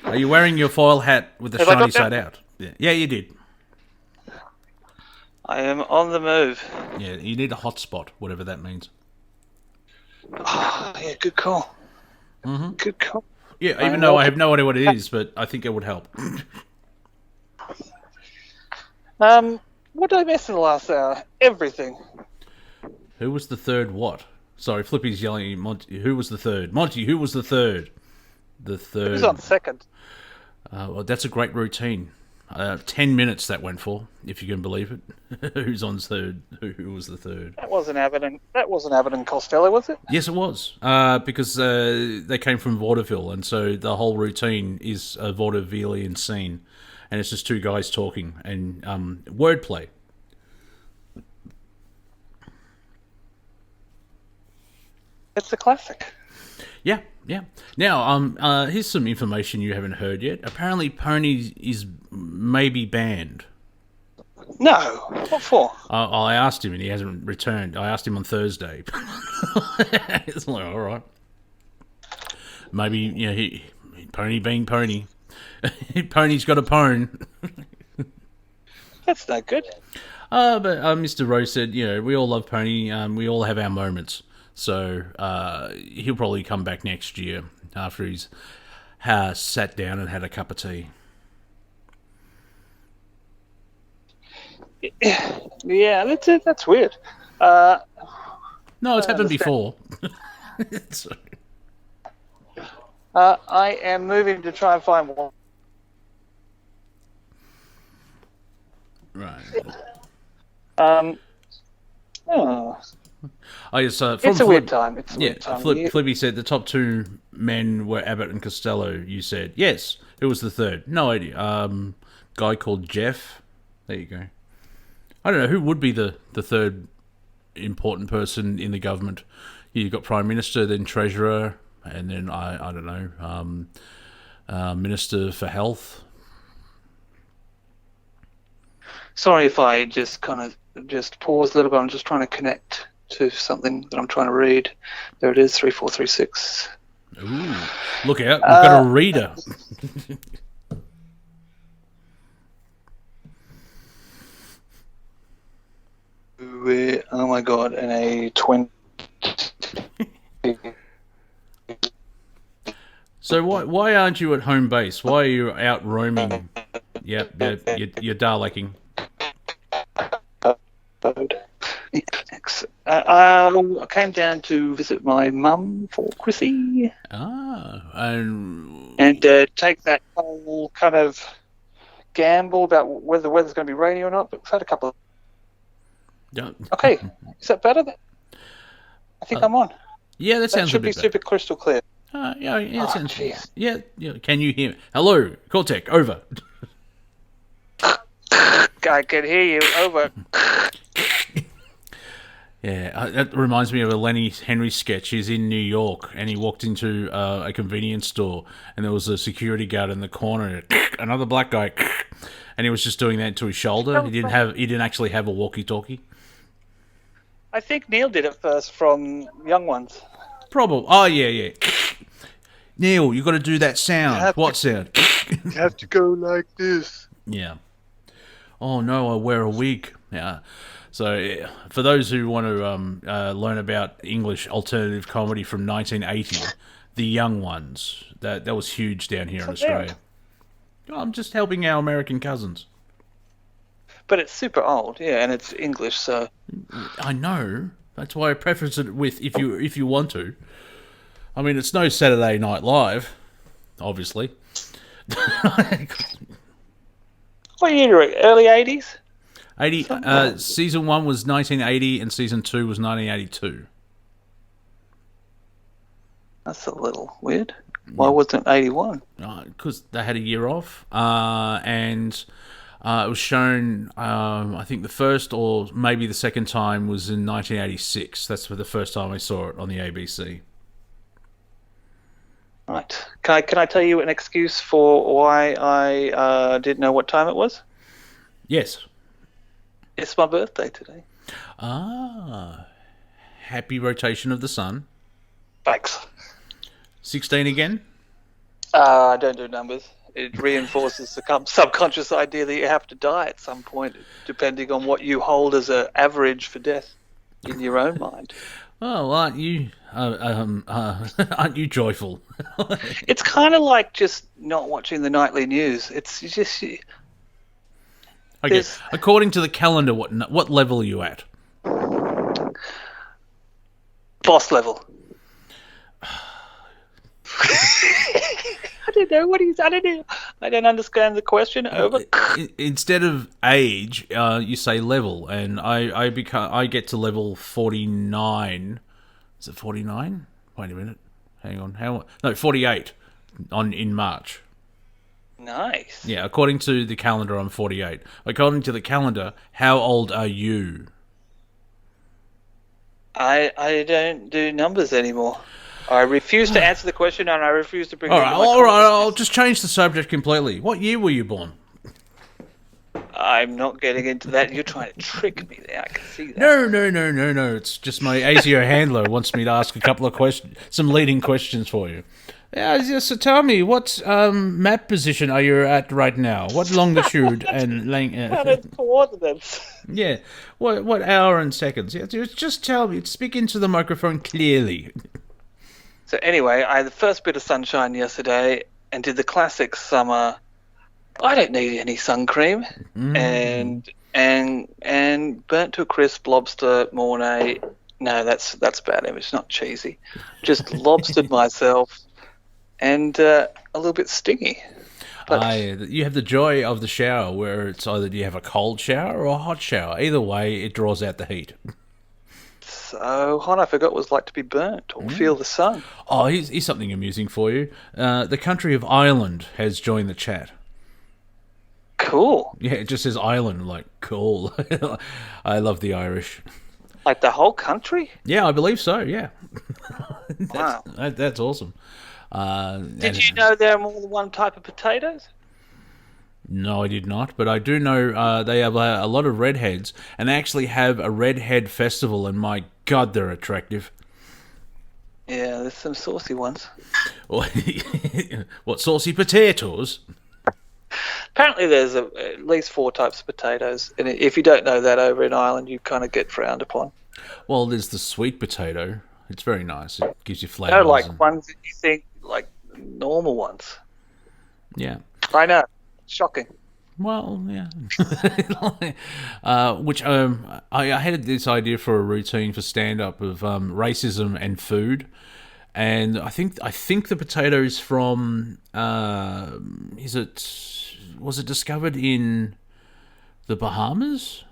[SPEAKER 1] Are you wearing your foil hat with the shiny side out? Yeah, you did.
[SPEAKER 3] I am on the move.
[SPEAKER 1] Yeah, you need a hotspot, whatever that means.
[SPEAKER 3] Oh, yeah, good call.
[SPEAKER 1] Mm-hmm.
[SPEAKER 3] Good call.
[SPEAKER 1] Yeah, even though I have no idea what it is, but I think it would help.
[SPEAKER 3] What did I miss in the last hour? Everything.
[SPEAKER 1] Who was the third what? Sorry, Flippy's yelling at Monty. Who was the third? Monty, who was the third? The third.
[SPEAKER 3] Who's on second?
[SPEAKER 1] Well, that's a great routine. 10 minutes that went for, if you can believe it. Who's on third? Who was the third?
[SPEAKER 3] That wasn't Abbott and Costello, was it?
[SPEAKER 1] Yes, it was. Because they came from vaudeville, and so the whole routine is a vaudevillian scene. And it's just two guys talking and wordplay.
[SPEAKER 3] It's a classic.
[SPEAKER 1] Yeah, yeah. Now, here's some information you haven't heard yet. Apparently, Pony is maybe banned.
[SPEAKER 3] No, what for?
[SPEAKER 1] I asked him, and he hasn't returned. I asked him on Thursday. It's like, all right. Maybe, Pony being Pony. Pony's got a pwn.
[SPEAKER 3] That's no good.
[SPEAKER 1] But Mr. Rose said, we all love Pony. We all have our moments. So he'll probably come back next year after he's sat down and had a cup of tea.
[SPEAKER 3] Yeah, that's it. That's weird.
[SPEAKER 1] No, it's happened before.
[SPEAKER 3] I am moving to try and find one.
[SPEAKER 1] Right. Yes,
[SPEAKER 3] It's a weird time. It's a weird time.
[SPEAKER 1] Flippy said the top two men were Abbott and Costello. You said yes. Who was the third? No idea. Guy called Jeff. There you go. I don't know who would be the third important person in the government. You've got Prime Minister, then Treasurer, and then I don't know, Minister for Health.
[SPEAKER 3] Sorry if I just kind of just pause a little bit. I'm just trying to connect to something that I'm trying to read. There it is, 3436.
[SPEAKER 1] Ooh, look out. We've got a reader.
[SPEAKER 3] Oh my god, and a 20.
[SPEAKER 1] So why aren't you at home base? Why are you out roaming? Yep, you're Daleks-ing.
[SPEAKER 3] I came down to visit my mum for Chrissy.
[SPEAKER 1] And
[SPEAKER 3] take that whole kind of gamble about whether the weather's going to be rainy or not. But we've had a couple of... Okay, is that better? I think I'm on.
[SPEAKER 1] Yeah, that sounds a bit better.
[SPEAKER 3] Should be super crystal clear.
[SPEAKER 1] Yeah, it sounds... Yeah, can you hear me? Hello, Cortek, over.
[SPEAKER 3] I can hear you, over.
[SPEAKER 1] Yeah, that reminds me of a Lenny Henry sketch. He's in New York, and he walked into a convenience store, and there was a security guard in the corner, another black guy, and he was just doing that to his shoulder. He didn't actually have a walkie-talkie.
[SPEAKER 3] I think Neil did it first from Young Ones.
[SPEAKER 1] Probably. Oh, yeah. Neil, you got to do that sound. What sound?
[SPEAKER 3] You have to go like this.
[SPEAKER 1] Yeah. Oh, no, I wear a wig. Yeah. So, for those who want to learn about English alternative comedy from 1980, The Young Ones, that was huge down here in Australia. I'm just helping our American cousins.
[SPEAKER 3] But it's super old, yeah, and it's English, so...
[SPEAKER 1] I know. That's why I preface it with if you want to. I mean, it's no Saturday Night Live, obviously.
[SPEAKER 3] What year? Early 80s?
[SPEAKER 1] 80. Season 1 was 1980 and Season 2 was 1982.
[SPEAKER 3] That's a little weird. Why wasn't it 81?
[SPEAKER 1] Because they had a year off. And it was shown, I think the first or maybe the second time was in 1986. That's the first time I saw it on the ABC.
[SPEAKER 3] Right. Can I tell you an excuse for why I didn't know what time it was?
[SPEAKER 1] Yes.
[SPEAKER 3] It's my birthday today.
[SPEAKER 1] Happy rotation of the sun.
[SPEAKER 3] Thanks.
[SPEAKER 1] 16 again?
[SPEAKER 3] I don't do numbers. It reinforces the subconscious idea that you have to die at some point, depending on what you hold as an average for death in your own mind.
[SPEAKER 1] Oh, aren't you? Aren't you joyful?
[SPEAKER 3] It's kind of like just not watching the nightly news. It's just
[SPEAKER 1] Okay.
[SPEAKER 3] there's
[SPEAKER 1] According to the calendar, what level are you at?
[SPEAKER 3] boss level. I don't know what he's. I don't know. I don't understand the question. Over.
[SPEAKER 1] Instead of age, you say level, and I get to level 49. Is it 49? Wait a minute. Hang on. No, 48 in March.
[SPEAKER 3] Nice.
[SPEAKER 1] Yeah, according to the calendar, I'm 48. According to the calendar, how old are you?
[SPEAKER 3] I don't do numbers anymore. I refuse to answer the question, and I refuse to bring.
[SPEAKER 1] All right, I'll just change the subject completely. What year were you born?
[SPEAKER 3] I'm not getting into that. You're trying to trick me there. I can see that.
[SPEAKER 1] No. It's just my ASIO handler wants me to ask a couple of questions, some leading questions for you. Yeah, so tell me, what map position are you at right now? What longitude and length?
[SPEAKER 3] Coordinates.
[SPEAKER 1] Yeah, what hour and seconds? Yeah, just tell me. Speak into the microphone clearly.
[SPEAKER 3] So anyway, I had the first bit of sunshine yesterday and did the classic summer. I don't need any sun cream, and burnt to a crisp lobster Mornay. No, that's a bad image. Not cheesy. Just lobstered myself, and a little bit stingy. But
[SPEAKER 1] You have the joy of the shower, where it's either you have a cold shower or a hot shower. Either way, it draws out the heat.
[SPEAKER 3] so hot, I forgot what it was like to be burnt or feel the sun.
[SPEAKER 1] Oh, here's something amusing for you. The country of Ireland has joined the chat.
[SPEAKER 3] Cool.
[SPEAKER 1] Yeah, it just says Ireland, like, cool. I love the Irish.
[SPEAKER 3] Like the whole country?
[SPEAKER 1] Yeah, I believe so, yeah.
[SPEAKER 3] Wow.
[SPEAKER 1] That's awesome.
[SPEAKER 3] Did you know there are more than one type of potatoes?
[SPEAKER 1] No, I did not, but I do know they have a lot of redheads, and they actually have a redhead festival, and my God, they're attractive.
[SPEAKER 3] Yeah, there's some saucy ones.
[SPEAKER 1] What, saucy potatoes?
[SPEAKER 3] Apparently there's at least 4 types of potatoes, and if you don't know that over in Ireland, you kind of get frowned upon.
[SPEAKER 1] Well, there's the sweet potato. It's very nice. It gives you flavours.
[SPEAKER 3] No, like ones that you think, like normal ones.
[SPEAKER 1] Yeah.
[SPEAKER 3] I know. Shocking.
[SPEAKER 1] Well, yeah. Which I had this idea for a routine for stand-up of racism and food, and I think the potato is from was it discovered in the Bahamas?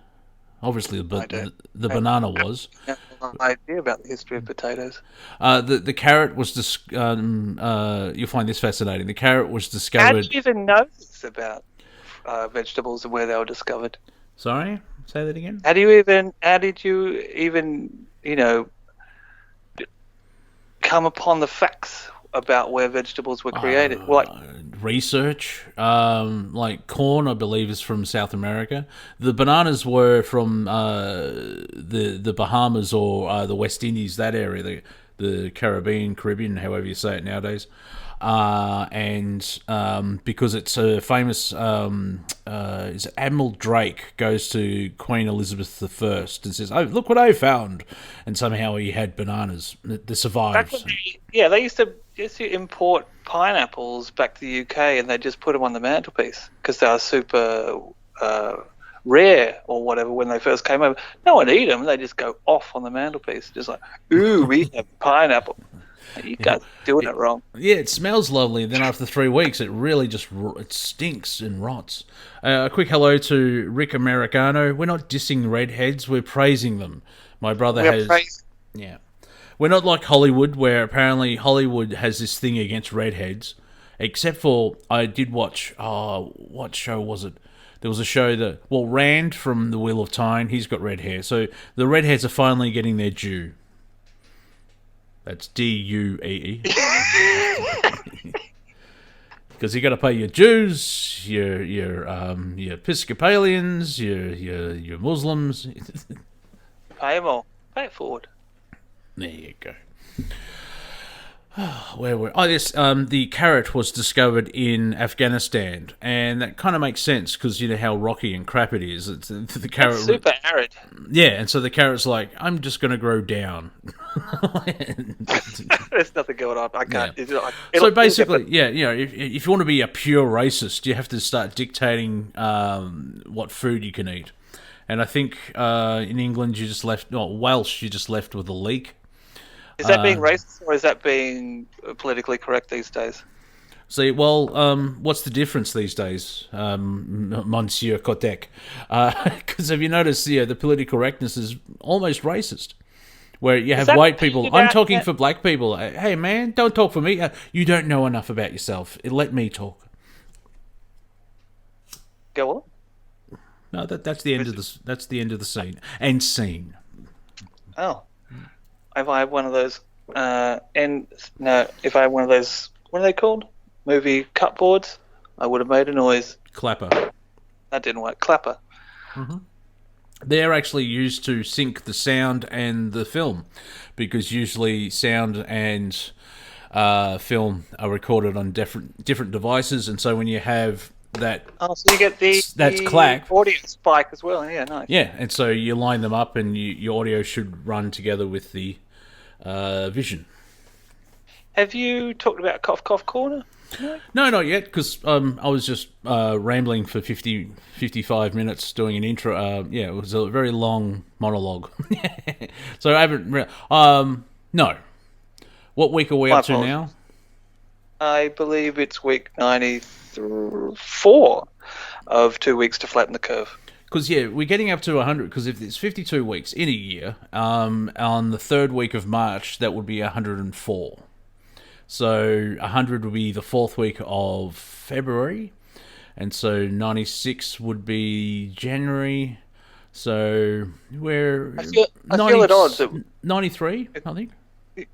[SPEAKER 1] Obviously, the banana was.
[SPEAKER 3] I have no idea about the history of potatoes.
[SPEAKER 1] The carrot was you'll find this fascinating. The carrot was discovered.
[SPEAKER 3] How did you even know this about vegetables and where they were discovered?
[SPEAKER 1] Sorry, say that again.
[SPEAKER 3] How did you even come upon the facts about where vegetables were created?
[SPEAKER 1] Research. Like corn, I believe, is from South America. The bananas were from the Bahamas or the West Indies, that area, the Caribbean, however you say it nowadays. And because it's a famous, is Admiral Drake goes to Queen Elizabeth I and says, "Oh, look what I found!" And somehow he had bananas that survived.
[SPEAKER 3] They used to import pineapples back to the UK, and they just put them on the mantelpiece because they were super rare or whatever when they first came over. No one eat them; they just go off on the mantelpiece, just like, "Ooh, we have pineapple." You guys are doing it wrong.
[SPEAKER 1] Yeah, it smells lovely. Then after 3 weeks, it really it stinks and rots. A quick hello to Rick Americano. We're not dissing redheads, we're praising them. My brother yeah. We're not like Hollywood, where apparently Hollywood has this thing against redheads. Except for, I did watch, what show was it? There was a show that, Rand from The Wheel of Time, he's got red hair. So the redheads are finally getting their due. That's D-U-E-E. Because you got to pay your Jews, your Episcopalians, your Muslims.
[SPEAKER 3] Pay them all. Pay it forward.
[SPEAKER 1] There you go. Where were? Oh, yes. The carrot was discovered in Afghanistan, and that kind of makes sense because you know how rocky and crap it is. The carrot,
[SPEAKER 3] it's super arid.
[SPEAKER 1] Yeah, and so the carrot's like, I'm just going to grow down.
[SPEAKER 3] There's nothing going on. I can't.
[SPEAKER 1] Yeah.
[SPEAKER 3] It'll
[SPEAKER 1] So basically, if you want to be a pure racist, you have to start dictating what food you can eat. And I think in England, Welsh, you just left with a leek.
[SPEAKER 3] Is that being racist, or is that being politically correct these days?
[SPEAKER 1] See, what's the difference these days, Monsieur Cortek? Because have you noticed, the political correctness is almost racist, where you have white people. I'm talking for black people. Hey, man, don't talk for me. You don't know enough about yourself. Let me talk.
[SPEAKER 3] Go on.
[SPEAKER 1] No, that's the end of the scene. And scene.
[SPEAKER 3] Oh, if I had one of those, if I had one of those, what are they called? Movie cutboards, I would have made a noise.
[SPEAKER 1] Clapper.
[SPEAKER 3] That didn't work. Clapper.
[SPEAKER 1] Mm-hmm. They're actually used to sync the sound and the film, because usually sound and film are recorded on different devices, and so when you have that,
[SPEAKER 3] so you get the
[SPEAKER 1] clap
[SPEAKER 3] audio spike as well. Yeah, nice.
[SPEAKER 1] Yeah, and so you line them up, and your audio should run together with the vision.
[SPEAKER 3] Have you talked about Cough Cough Corner?
[SPEAKER 1] No, not yet, because I was just rambling for 55 minutes doing an intro. It was a very long monologue. So I haven't... no. What week are we up to now?
[SPEAKER 3] I believe it's week 94 of 2 weeks to flatten the curve.
[SPEAKER 1] Because, we're getting up to 100, because if it's 52 weeks in a year, on the third week of March, that would be 104. So 100 would be the fourth week of February, and so 96 would be January. So we're
[SPEAKER 3] I feel at odds.
[SPEAKER 1] 93, I think.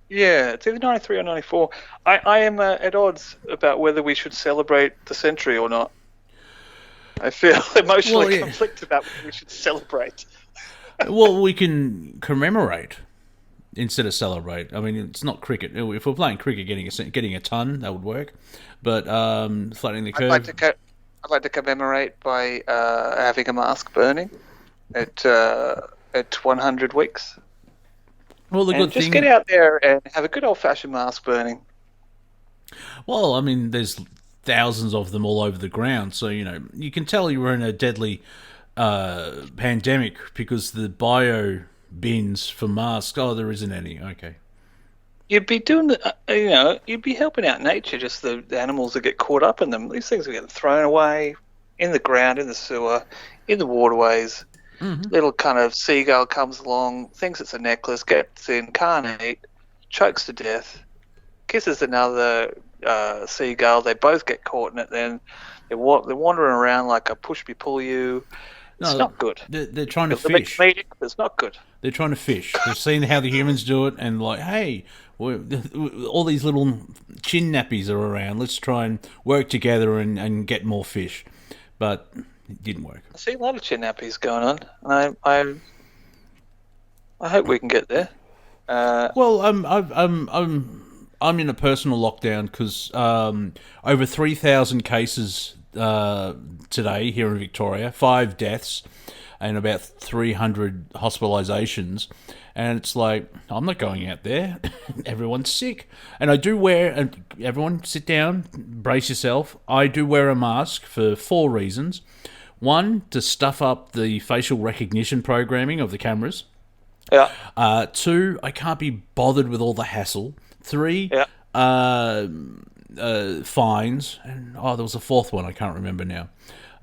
[SPEAKER 3] Yeah, it's either 93 or 94. I am at odds about whether we should celebrate the century or not. I feel emotionally conflicted about whether we should celebrate.
[SPEAKER 1] Well, we can commemorate instead of celebrate. I mean, it's not cricket. If we're playing cricket, getting a ton, that would work. But flattening the curve...
[SPEAKER 3] I'd like to commemorate by having a mask burning at 100 weeks.
[SPEAKER 1] Well, the good
[SPEAKER 3] just
[SPEAKER 1] thing...
[SPEAKER 3] get out there and have a good old-fashioned mask burning.
[SPEAKER 1] Well, I mean, there's thousands of them all over the ground, so, you can tell you're in a deadly pandemic because the bio bins for masks. Oh, there isn't any. Okay.
[SPEAKER 3] You'd be doing you'd be helping out nature, just the animals that get caught up in them. These things are getting thrown away in the ground, in the sewer, in the waterways. Mm-hmm. Little kind of seagull comes along, thinks it's a necklace, gets in, can't eat, chokes to death, kisses another seagull. They both get caught in it. Then they're wandering around like a push-me-pull-you. It's not good.
[SPEAKER 1] They're trying to fish.
[SPEAKER 3] It's not good.
[SPEAKER 1] They're trying to fish. They've seen how the humans do it, and like, hey, all these little chin nappies are around. Let's try and work together and get more fish. But it didn't work.
[SPEAKER 3] I see a lot of chin nappies going on, and I hope we can get there.
[SPEAKER 1] Well, I'm in a personal lockdown because over 3,000 cases today here in Victoria, 5 deaths, and about 300 hospitalizations. And it's like, I'm not going out there. Everyone's sick. And I do wear, everyone sit down, brace yourself. I do wear a mask for 4 reasons. 1, to stuff up the facial recognition programming of the cameras.
[SPEAKER 3] Yeah.
[SPEAKER 1] 2, I can't be bothered with all the hassle. 3, fines. And there was a 4th one, I can't remember now.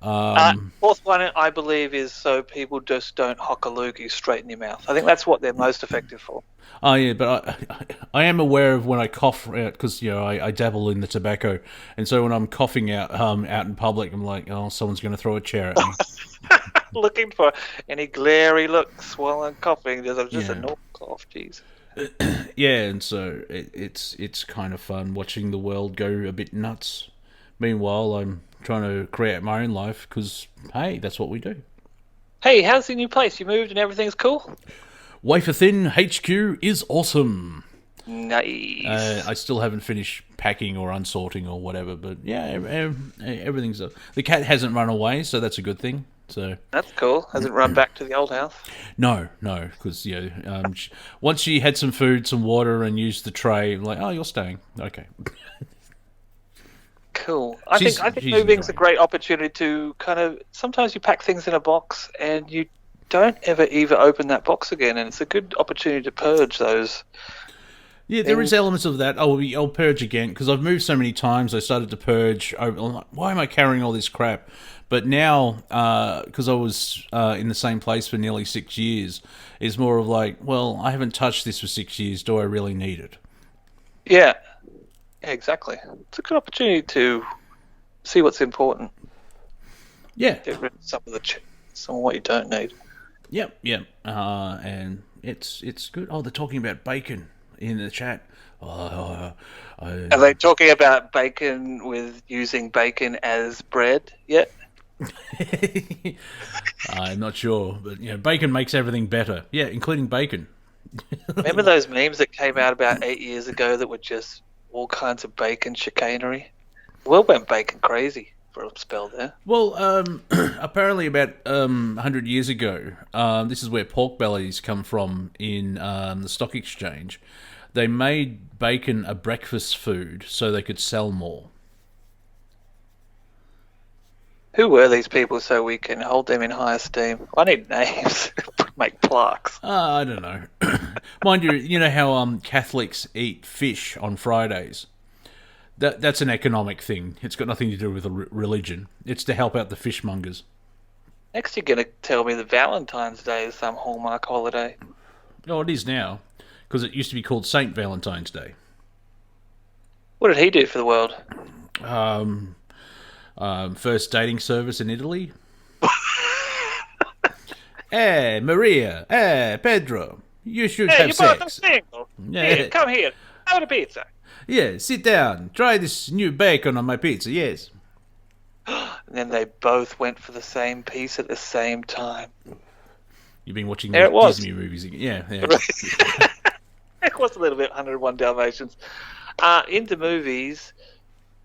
[SPEAKER 3] 4th one, I believe, is so people just don't hock a loogie straight in your mouth. I think that's what they're most effective for.
[SPEAKER 1] Oh yeah, but I am aware of when I cough out, because I dabble in the tobacco, and so when I'm coughing out in public, I'm like, oh, someone's going to throw a chair at me.
[SPEAKER 3] Looking for any glary looks while I'm coughing. There's just a normal cough, jeez.
[SPEAKER 1] Yeah, and so it's kind of fun watching the world go a bit nuts. Meanwhile, I'm trying to create my own life because, hey, that's what we do.
[SPEAKER 3] Hey, how's the new place? You moved and everything's cool?
[SPEAKER 1] Wafer Thin HQ is awesome.
[SPEAKER 3] Nice.
[SPEAKER 1] I still haven't finished packing or unsorting or whatever, but yeah, everything's... The cat hasn't run away, so that's a good thing. So
[SPEAKER 3] That's cool. Hasn't run back to the old house.
[SPEAKER 1] no, because once she had some food, some water, and used the tray, I'm like, oh, you're staying. Okay.
[SPEAKER 3] Cool. I
[SPEAKER 1] She's
[SPEAKER 3] think moving's a
[SPEAKER 1] enjoying
[SPEAKER 3] great opportunity to kind of. Sometimes you pack things in a box and you don't ever even open that box again, and it's a good opportunity to purge those.
[SPEAKER 1] Yeah, there is elements of that. I'll purge again because I've moved so many times. I started to purge. I'm like, why am I carrying all this crap? But now, because I was in the same place for nearly 6 years, it's more of like, well, I haven't touched this for 6 years. Do I really need it?
[SPEAKER 3] Yeah, exactly. It's a good opportunity to see what's important.
[SPEAKER 1] Yeah.
[SPEAKER 3] Get rid of some of what you don't need.
[SPEAKER 1] Yep. And it's good. Oh, they're talking about bacon in the chat.
[SPEAKER 3] Are they talking about bacon with using bacon as bread yet?
[SPEAKER 1] I'm not sure, but bacon makes everything better. Yeah, including bacon.
[SPEAKER 3] Remember those memes that came out about 8 years ago that were just all kinds of bacon chicanery? The world went bacon crazy for a spell there.
[SPEAKER 1] Well, apparently about 100 years ago, this is where pork bellies come from in the stock exchange. They made bacon a breakfast food so they could sell more.
[SPEAKER 3] Who were these people so we can hold them in high esteem? I need names. Make plaques.
[SPEAKER 1] I don't know. Mind you, you know how Catholics eat fish on Fridays? That's an economic thing. It's got nothing to do with a religion. It's to help out the fishmongers.
[SPEAKER 3] Next you're going to tell me that Valentine's Day is some Hallmark holiday.
[SPEAKER 1] Oh, it is now, because it used to be called Saint Valentine's Day.
[SPEAKER 3] What did he do for the world?
[SPEAKER 1] First dating service in Italy. Hey, Maria. Hey, Pedro. You should have
[SPEAKER 3] you
[SPEAKER 1] sex.
[SPEAKER 3] both are single.
[SPEAKER 1] Yeah.
[SPEAKER 3] Here, come here. Have a pizza.
[SPEAKER 1] Yeah, sit down. Try this new bacon on my pizza, yes.
[SPEAKER 3] And then they both went for the same piece at the same time.
[SPEAKER 1] You've been watching
[SPEAKER 3] There it was.
[SPEAKER 1] Disney movies again. Yeah.
[SPEAKER 3] It was a little bit 101 Dalmatians. In the movies,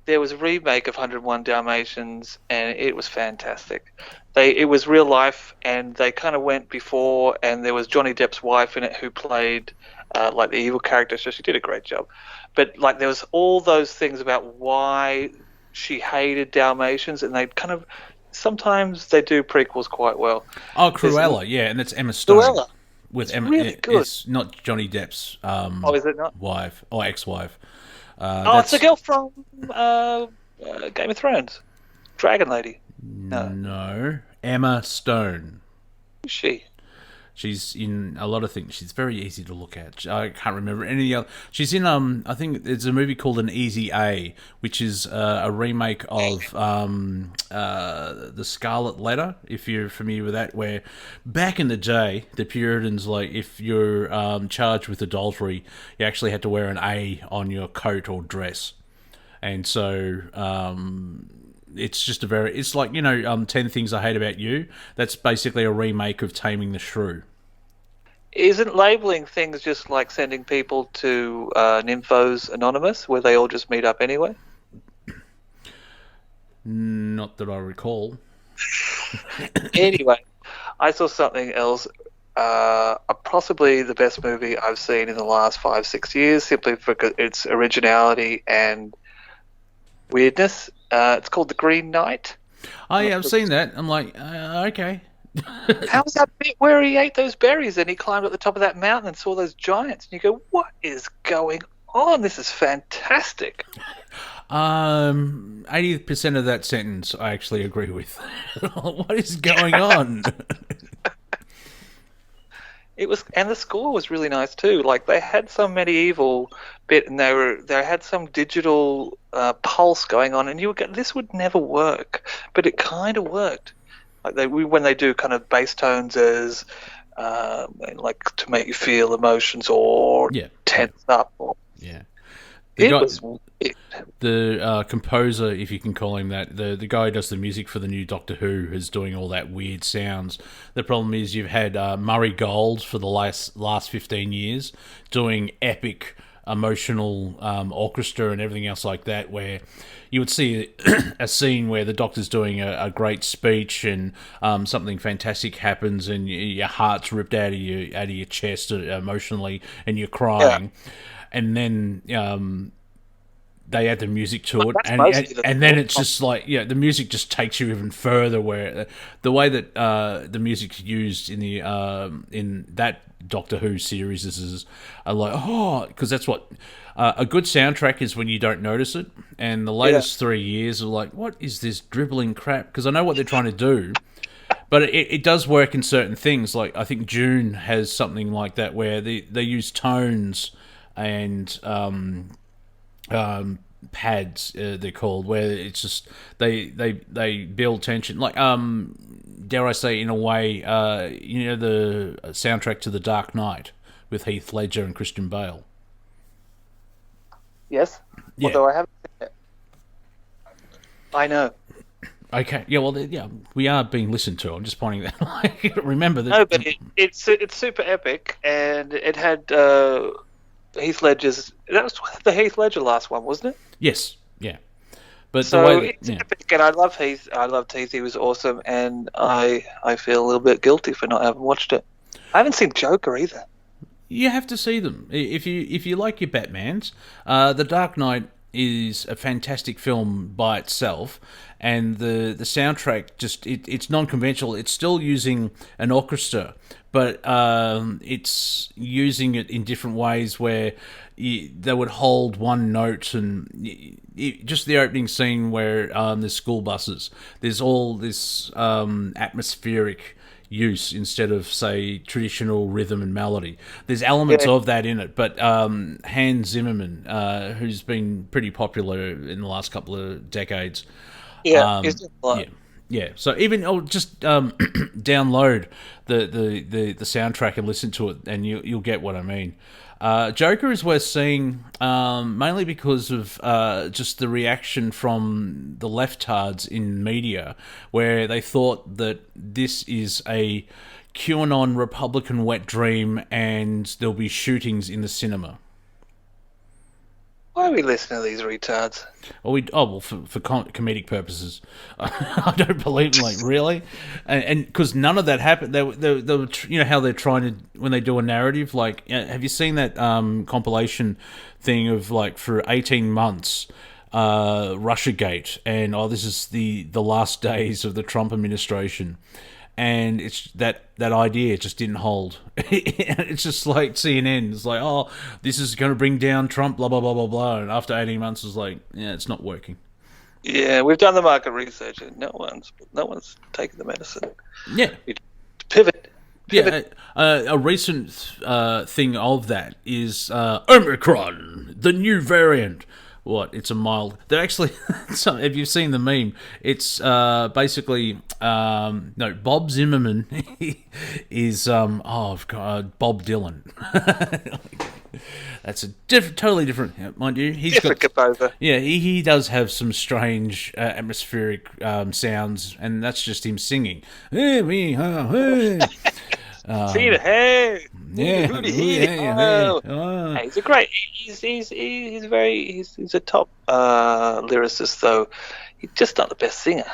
[SPEAKER 3] there was a remake of 101 Dalmatians, and it was fantastic. It was real life, and they kind of went before, and there was Johnny Depp's wife in it who played like the evil character, so she did a great job. But like there was all those things about why she hated Dalmatians, and they kind of sometimes they do prequels quite well.
[SPEAKER 1] Oh, Cruella, yeah, and that's Emma Stone.
[SPEAKER 3] Cruella.
[SPEAKER 1] With
[SPEAKER 3] It's
[SPEAKER 1] Emma,
[SPEAKER 3] really good.
[SPEAKER 1] It's not Johnny Depp's
[SPEAKER 3] Is it not?
[SPEAKER 1] wife or ex-wife.
[SPEAKER 3] It's the girl from Game of Thrones, Dragon Lady.
[SPEAKER 1] No, Emma Stone.
[SPEAKER 3] Who's she?
[SPEAKER 1] She's in a lot of things. She's very easy to look at. I can't remember any other. She's in I think there's a movie called An Easy A, which is a remake of The Scarlet Letter. If you're familiar with that, where back in the day, the Puritans, like if you're charged with adultery, you actually had to wear an A on your coat or dress, and so. It's just it's like, 10 Things I Hate About You. That's basically a remake of Taming the Shrew.
[SPEAKER 3] Isn't labeling things just like sending people to Nymphos Anonymous, where they all just meet up anyway?
[SPEAKER 1] Not that I recall.
[SPEAKER 3] Anyway, I saw something else. Possibly the best movie I've seen in the last 5-6 years, simply for its originality and weirdness. It's called The Green Knight.
[SPEAKER 1] Oh, yeah, I've seen that. I'm like, okay.
[SPEAKER 3] How was that bit where he ate those berries and he climbed at the top of that mountain and saw those giants? And you go, what is going on? This is fantastic.
[SPEAKER 1] 80% of that sentence I actually agree with. What is going on?
[SPEAKER 3] It was, and the score was really nice too. Like they had some medieval bit, and they had some digital pulse going on, and you would go, this would never work, but it kind of worked. Like when they do kind of bass tones as like to make you feel emotions or tense up.
[SPEAKER 1] Yeah.
[SPEAKER 3] The
[SPEAKER 1] composer, if you can call him that, the guy who does the music for the new Doctor Who is doing all that weird sounds. The problem is you've had Murray Gold for the last 15 years doing epic emotional orchestra and everything else like that, where you would see a scene where the Doctor's doing a great speech and something fantastic happens and your heart's ripped out of your chest emotionally and you're crying, and then they add the music to it, and then it's just like the music just takes you even further. Where the way that the music's used in that Doctor Who series is like because that's what a good soundtrack is when you don't notice it. And the latest 3 years are like, what is this dribbling crap? Because I know what they're trying to do. But it does work in certain things. Like I think June has something like that where they use tones and pads they're called, where it's just they build tension. Like dare I say, in a way, the soundtrack to The Dark Knight with Heath Ledger and Christian Bale.
[SPEAKER 3] Yes.
[SPEAKER 1] Yeah.
[SPEAKER 3] Although I haven't seen it. I know.
[SPEAKER 1] Okay. Yeah. Well, we are being listened to. I'm just pointing that. Remember that.
[SPEAKER 3] No, but it's super epic, and it had Heath Ledger's. That was the Heath Ledger last one, wasn't it?
[SPEAKER 1] Yes. Yeah. But
[SPEAKER 3] so
[SPEAKER 1] the way
[SPEAKER 3] it's epic, and I love Heath. I loved Heath. He was awesome, and I feel a little bit guilty for not having watched it. I haven't seen Joker either.
[SPEAKER 1] You have to see them if you like your Batmans. The Dark Knight is a fantastic film by itself, and the soundtrack it's non-conventional. It's still using an orchestra, but it's using it in different ways where they would hold one note, and just the opening scene where there's school buses. There's all this atmospheric use instead of, say, traditional rhythm and melody. There's elements of that in it, but Hans Zimmerman, who's been pretty popular in the last couple of decades, so even just download the soundtrack and listen to it, and you'll get what I mean. Joker is worth seeing, mainly because of just the reaction from the leftards in media, where they thought that this is a QAnon Republican wet dream and there'll be shootings in the cinema.
[SPEAKER 3] Why are we listening to these retards?
[SPEAKER 1] Well, for comedic purposes. I don't believe, really, and because none of that happened. They were, how they're trying to, when they do a narrative. Like, have you seen that compilation thing of for 18 months, Russiagate, and this is the last days of the Trump administration. And it's that idea just didn't hold. It's just like CNN. It's like, this is going to bring down Trump, blah, blah, blah, blah, blah. And after 18 months, it's like, it's not working.
[SPEAKER 3] Yeah, we've done the market research, and no one's taking the medicine.
[SPEAKER 1] Yeah.
[SPEAKER 3] Pivot.
[SPEAKER 1] Yeah, a recent thing of that is Omicron, the new variant. What? It's a mild. They're actually. If you've seen the meme, it's basically Bob Zimmerman is Bob Dylan. That's a totally different, mind you. He's got
[SPEAKER 3] composer.
[SPEAKER 1] Yeah, he does have some strange atmospheric sounds, and that's just him singing. Hey, me, hey.
[SPEAKER 3] See the hey.
[SPEAKER 1] Yeah,
[SPEAKER 3] Hey, he's a great. He's a top lyricist, though. He's just not the best singer.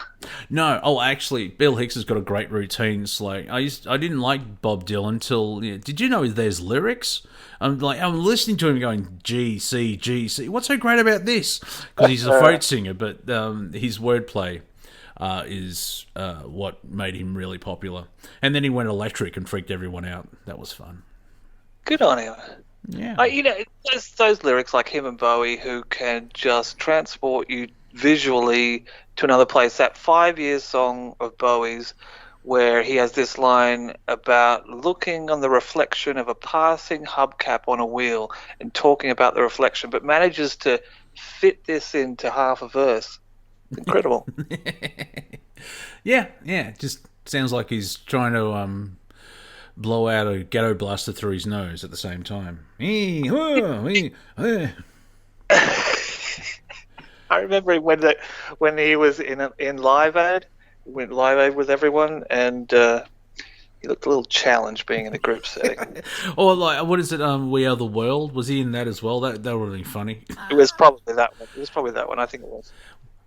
[SPEAKER 1] No, actually, Bill Hicks has got a great routine. It's like I didn't like Bob Dylan till. Did you know there's lyrics? I'm listening to him going G C G C. What's so great about this? Because he's a folk singer, but his wordplay is what made him really popular. And then he went electric and freaked everyone out. That was fun.
[SPEAKER 3] Good on him.
[SPEAKER 1] Yeah.
[SPEAKER 3] Those lyrics like him and Bowie, who can just transport you visually to another place. That 5 Years song of Bowie's, where he has this line about looking on the reflection of a passing hubcap on a wheel and talking about the reflection, but manages to fit this into half a verse. Incredible.
[SPEAKER 1] Yeah. Just sounds like he's trying to blow out a ghetto blaster through his nose at the same time.
[SPEAKER 3] I remember when he was in Live Aid, went Live Aid with everyone, and He looked a little challenged being in a group setting.
[SPEAKER 1] Or like, what is it? We Are the World. Was he in that as well? That would have been funny.
[SPEAKER 3] It was probably that one. I think it was.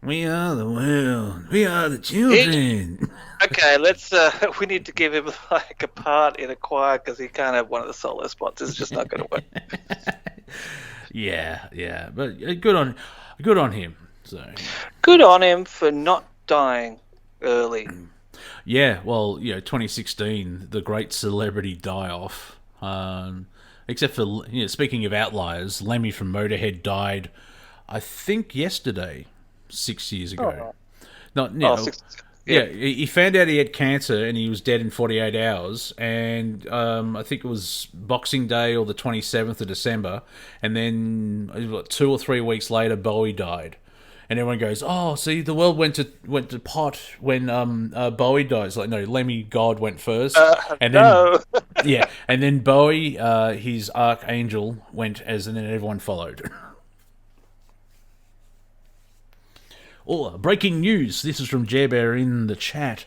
[SPEAKER 1] We are the world. We are the children.
[SPEAKER 3] Okay, let's. We need to give him like a part in a choir because he can't have one of the solo spots. It's just not going to work.
[SPEAKER 1] Yeah, but good on him. So
[SPEAKER 3] good on him for not dying early.
[SPEAKER 1] Yeah, well, 2016, the great celebrity die-off. Except for, speaking of outliers, Lemmy from Motorhead died, I think, yesterday, 6 years ago. He found out he had cancer and he was dead in 48 hours. And I think it was Boxing Day or the 27th of December. And then 2 or 3 weeks later, Bowie died. And everyone goes, "Oh, see, the world went to pot when Bowie dies." Like, no, Lemmy God went first, and then and then Bowie, his archangel, went and then everyone followed. Oh, breaking news! This is from Jerbear in the chat.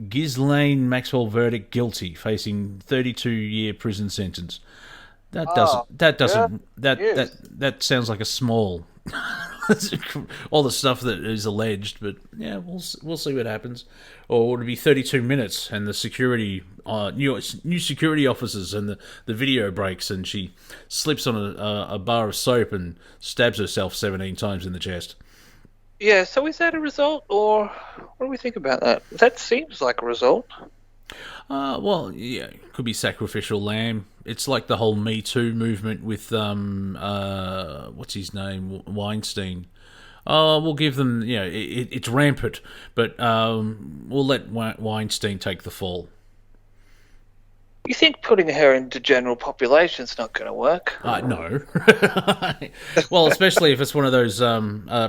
[SPEAKER 1] Ghislaine Maxwell verdict guilty, facing 32-year prison sentence. That sounds like a small. All the stuff that is alleged, but yeah, we'll see what happens. Or would it be 32 minutes and the security, new security officers and the video breaks and she slips on a bar of soap and stabs herself 17 times in the chest?
[SPEAKER 3] Yeah, so is that a result, or what do we think about that? That seems like a result.
[SPEAKER 1] Well, yeah, it could be sacrificial lamb. It's like the whole Me Too movement with what's his name, Weinstein. We'll give them, it's rampant, but we'll let Weinstein take the fall.
[SPEAKER 3] You think putting her into general population's not going to work?
[SPEAKER 1] No. Well, especially if it's one of those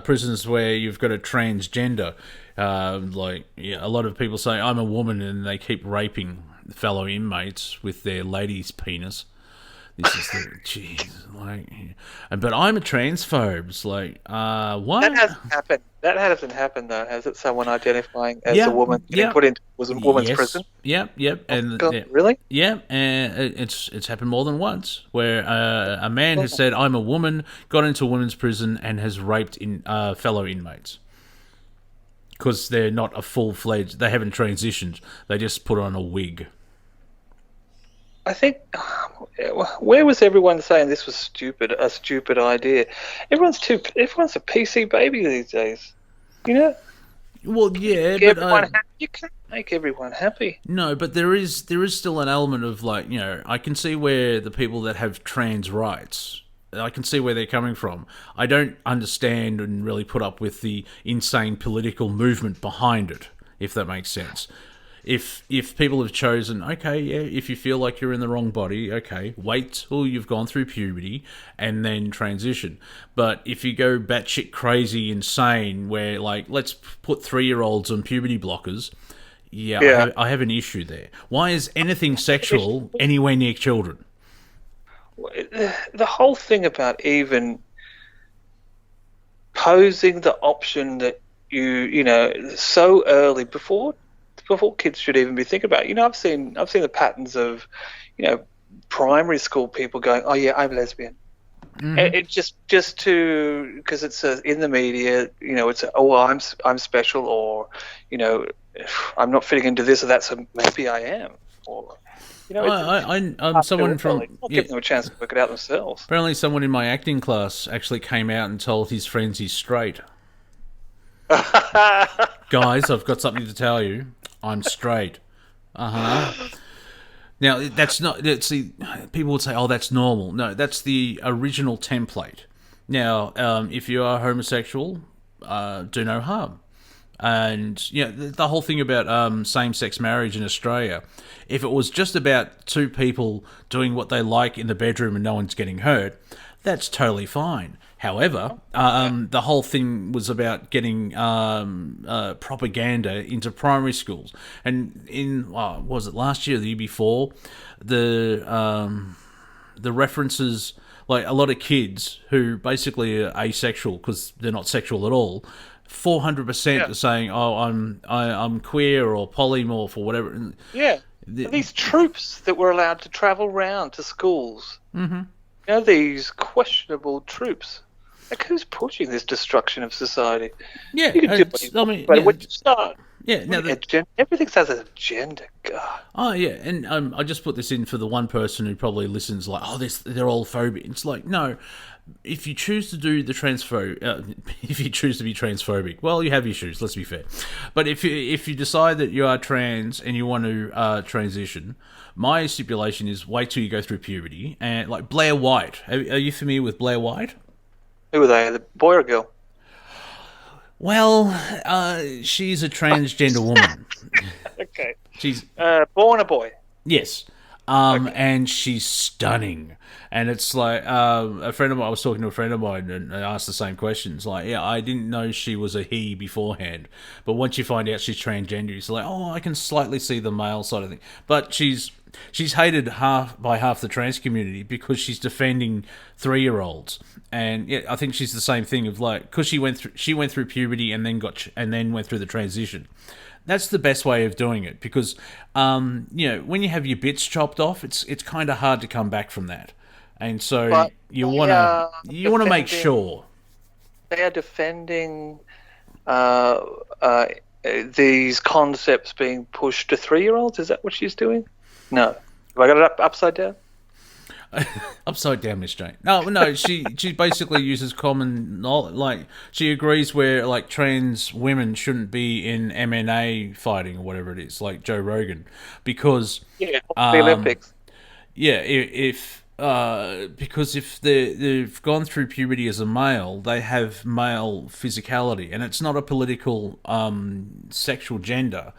[SPEAKER 1] prisons where you've got a transgender. A lot of people say, I'm a woman, and they keep raping fellow inmates with their lady's penis. This is but I'm a transphobe. It's like, what?
[SPEAKER 3] That hasn't happened. That hasn't happened, though, has it? Someone identifying as a woman getting put into woman's prison?
[SPEAKER 1] Yep. And
[SPEAKER 3] really?
[SPEAKER 1] Yeah, and it's happened more than once, where a man has said, I'm a woman, got into a women's prison, and has raped fellow inmates. Because they're not a full-fledged, they haven't transitioned, they just put on a wig.
[SPEAKER 3] I think, where was everyone saying this was a stupid idea? Everyone's a PC baby these days,
[SPEAKER 1] Well, yeah,
[SPEAKER 3] but you can't make everyone happy.
[SPEAKER 1] No, but there is still an element of I can see where the people that have trans rights, I can see where they're coming from. I don't understand and really put up with the insane political movement behind it, if that makes sense. If people have chosen, okay, yeah, if you feel like you're in the wrong body, okay, wait till you've gone through puberty and then transition. But if you go batshit crazy, insane, where let's put 3-year-olds on puberty blockers, I have an issue there. Why is anything sexual anywhere near children?
[SPEAKER 3] The whole thing about even posing the option that you so early before kids should even be thinking about it. I've seen the patterns of primary school people going, oh yeah, I'm lesbian. Mm-hmm. It just because it's in the media, it's I'm special, or I'm not fitting into this or that, so maybe I am, or
[SPEAKER 1] I'm someone from
[SPEAKER 3] not giving them a chance to work it out themselves.
[SPEAKER 1] Apparently, someone in my acting class actually came out and told his friends he's straight. Guys, I've got something to tell you. I'm straight. Now, that's not... See, people would say, oh, that's normal. No, that's the original template. Now, if you are homosexual, do no harm. And, the whole thing about same-sex marriage in Australia, if it was just about two people doing what they like in the bedroom and no one's getting hurt, that's totally fine. However, the whole thing was about getting propaganda into primary schools. And was it last year or the year before, the references, a lot of kids who basically are asexual because they're not sexual at all, 400% are saying, "Oh, I'm queer or polymorph or whatever."
[SPEAKER 3] Yeah. These troops that were allowed to travel round to schools. Mm-hmm. These questionable troops. Like, who's pushing this destruction of society?
[SPEAKER 1] Yeah,
[SPEAKER 3] you can do what you want, but when you start, everything has an agenda. God.
[SPEAKER 1] Oh yeah, and I just put this in for the one person who probably listens, like, oh, they're all phobic. It's like, no, if you choose to do the if you choose to be transphobic, well, you have issues. Let's be fair. But if you decide that you are trans and you want to transition, my stipulation is wait till you go through puberty. And like Blair White, are you familiar with Blair White?
[SPEAKER 3] Who are they? The boy or girl?
[SPEAKER 1] Well, she's a transgender woman.
[SPEAKER 3] Okay.
[SPEAKER 1] She's
[SPEAKER 3] born a boy.
[SPEAKER 1] Yes. And she's stunning. And it's like, I was talking to a friend of mine and I asked the same questions. Like, yeah, I didn't know she was a he beforehand. But once you find out she's transgender, it's like, oh, I can slightly see the male side of thing. But she's hated by half the trans community because she's defending 3-year-olds. And yeah, I think she's the same thing of like, because she went through puberty and then went through the transition. That's the best way of doing it because, when you have your bits chopped off, it's kind of hard to come back from that, and so you want to make sure
[SPEAKER 3] they are defending these concepts being pushed to 3-year-olds. Is that what she's doing? No, have I got it upside down?
[SPEAKER 1] Upside down, Miss Jane. No, she basically uses common knowledge. Like, she agrees where, like, trans women shouldn't be in MMA fighting or whatever it is, like Joe Rogan, because...
[SPEAKER 3] Yeah, the Olympics.
[SPEAKER 1] Yeah, because if they've gone through puberty as a male, they have male physicality, and it's not a political sexual gender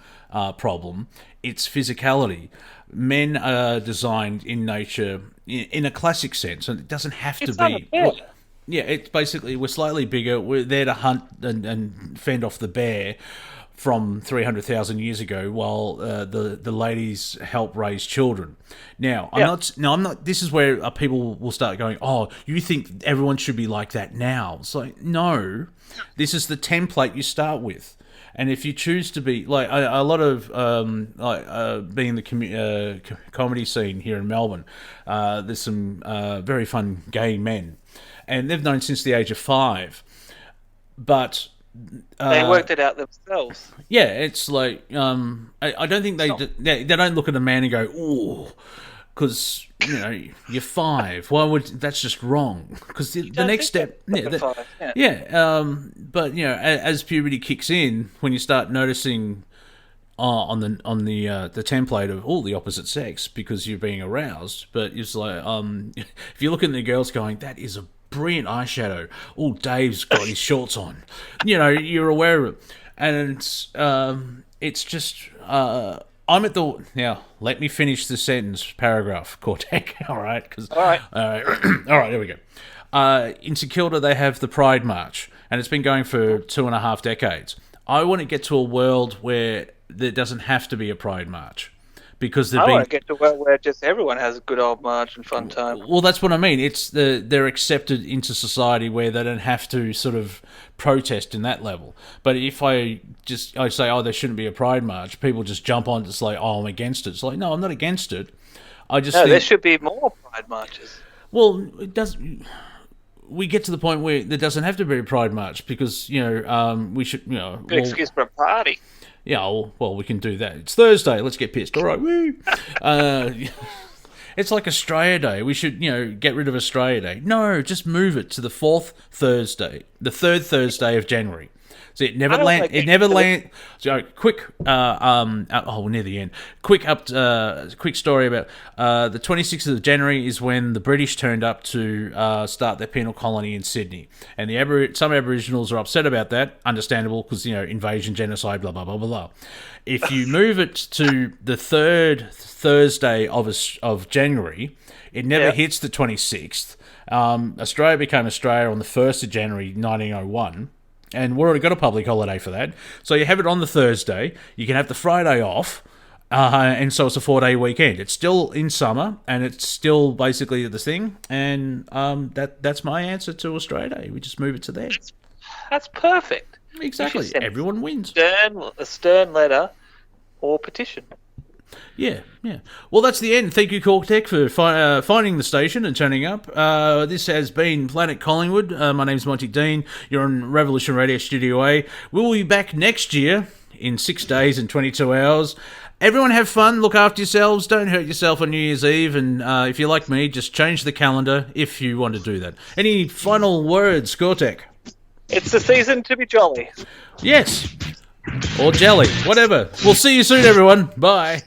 [SPEAKER 1] problem, it's physicality. Men are designed in nature in a classic sense, and it doesn't have to be. It's basically we're slightly bigger. We're there to hunt and fend off the bear from 300,000 years ago, while the ladies help raise children. Now, I'm not. This is where people will start going, "Oh, you think everyone should be like that now?" It's like, no, this is the template you start with. And if you choose to be like a lot of being the comedy scene here in Melbourne, there's some very fun gay men, and they've known since the age of 5. But
[SPEAKER 3] they worked it out themselves.
[SPEAKER 1] Yeah, it's like I don't think they don't look at a man and go, "Ooh," because you're 5. Why would that's just wrong? Because the next step, but as puberty kicks in, when you start noticing on the template of the opposite sex because you're being aroused, but it's like if you're looking at the girls going, that is a brilliant eyeshadow. Oh, Dave's got his shorts on. You're aware of it, and it's just. I'm at the... Now, let me finish the sentence, paragraph, Cortek, all right?
[SPEAKER 3] All right.
[SPEAKER 1] All right, here we go. In St Kilda, they have the Pride March, and it's been going for 2.5 decades. I want to get to a world where there doesn't have to be a Pride March. Because
[SPEAKER 3] I want to get to a world where just everyone has a good old march and fun time.
[SPEAKER 1] Well, that's what I mean. It's they're accepted into society where they don't have to sort of protest in that level. But if I say, oh, there shouldn't be a Pride March, people just jump on to say, oh, I'm against it. It's like, no, I'm not against it. I just think,
[SPEAKER 3] there should be more Pride Marches.
[SPEAKER 1] Well, it does. We get to the point where there doesn't have to be a Pride March because we should
[SPEAKER 3] good excuse for a party.
[SPEAKER 1] Yeah, well, we can do that. It's Thursday. Let's get pissed. All right, woo. It's like Australia Day. We should, get rid of Australia Day. No, just move it to the 4th Thursday, the 3rd Thursday of January. So it never land. So quick. We're near the end. Quick story about the 26th of January is when the British turned up to start their penal colony in Sydney, and some Aboriginals are upset about that. Understandable, because invasion, genocide, blah blah blah blah blah. If you move it to the 3rd Thursday of January, it never hits the 26th. Australia became Australia on the 1st of January 1901. And we've already got a public holiday for that. So you have it on the Thursday. You can have the Friday off. And so it's a 4-day weekend. It's still in summer, and it's still basically the thing. And that's my answer to Australia Day. We just move it to there.
[SPEAKER 3] That's perfect.
[SPEAKER 1] Exactly.
[SPEAKER 3] send
[SPEAKER 1] Everyone wins.
[SPEAKER 3] A stern letter or petition.
[SPEAKER 1] Yeah. Well, that's the end. Thank you, Cortek, for finding the station and turning up. This has been Planet Collingwood. My name's Monty Dean. You're on Revolution Radio Studio A. We'll be back next year in 6 days and 22 hours. Everyone have fun, look after yourselves, don't hurt yourself on New Year's Eve, and if you're like me, just change the calendar if you want to do that. Any final words, Cortek?
[SPEAKER 3] It's the season to be jolly.
[SPEAKER 1] Yes. Or jelly, whatever. We'll see you soon, everyone. Bye.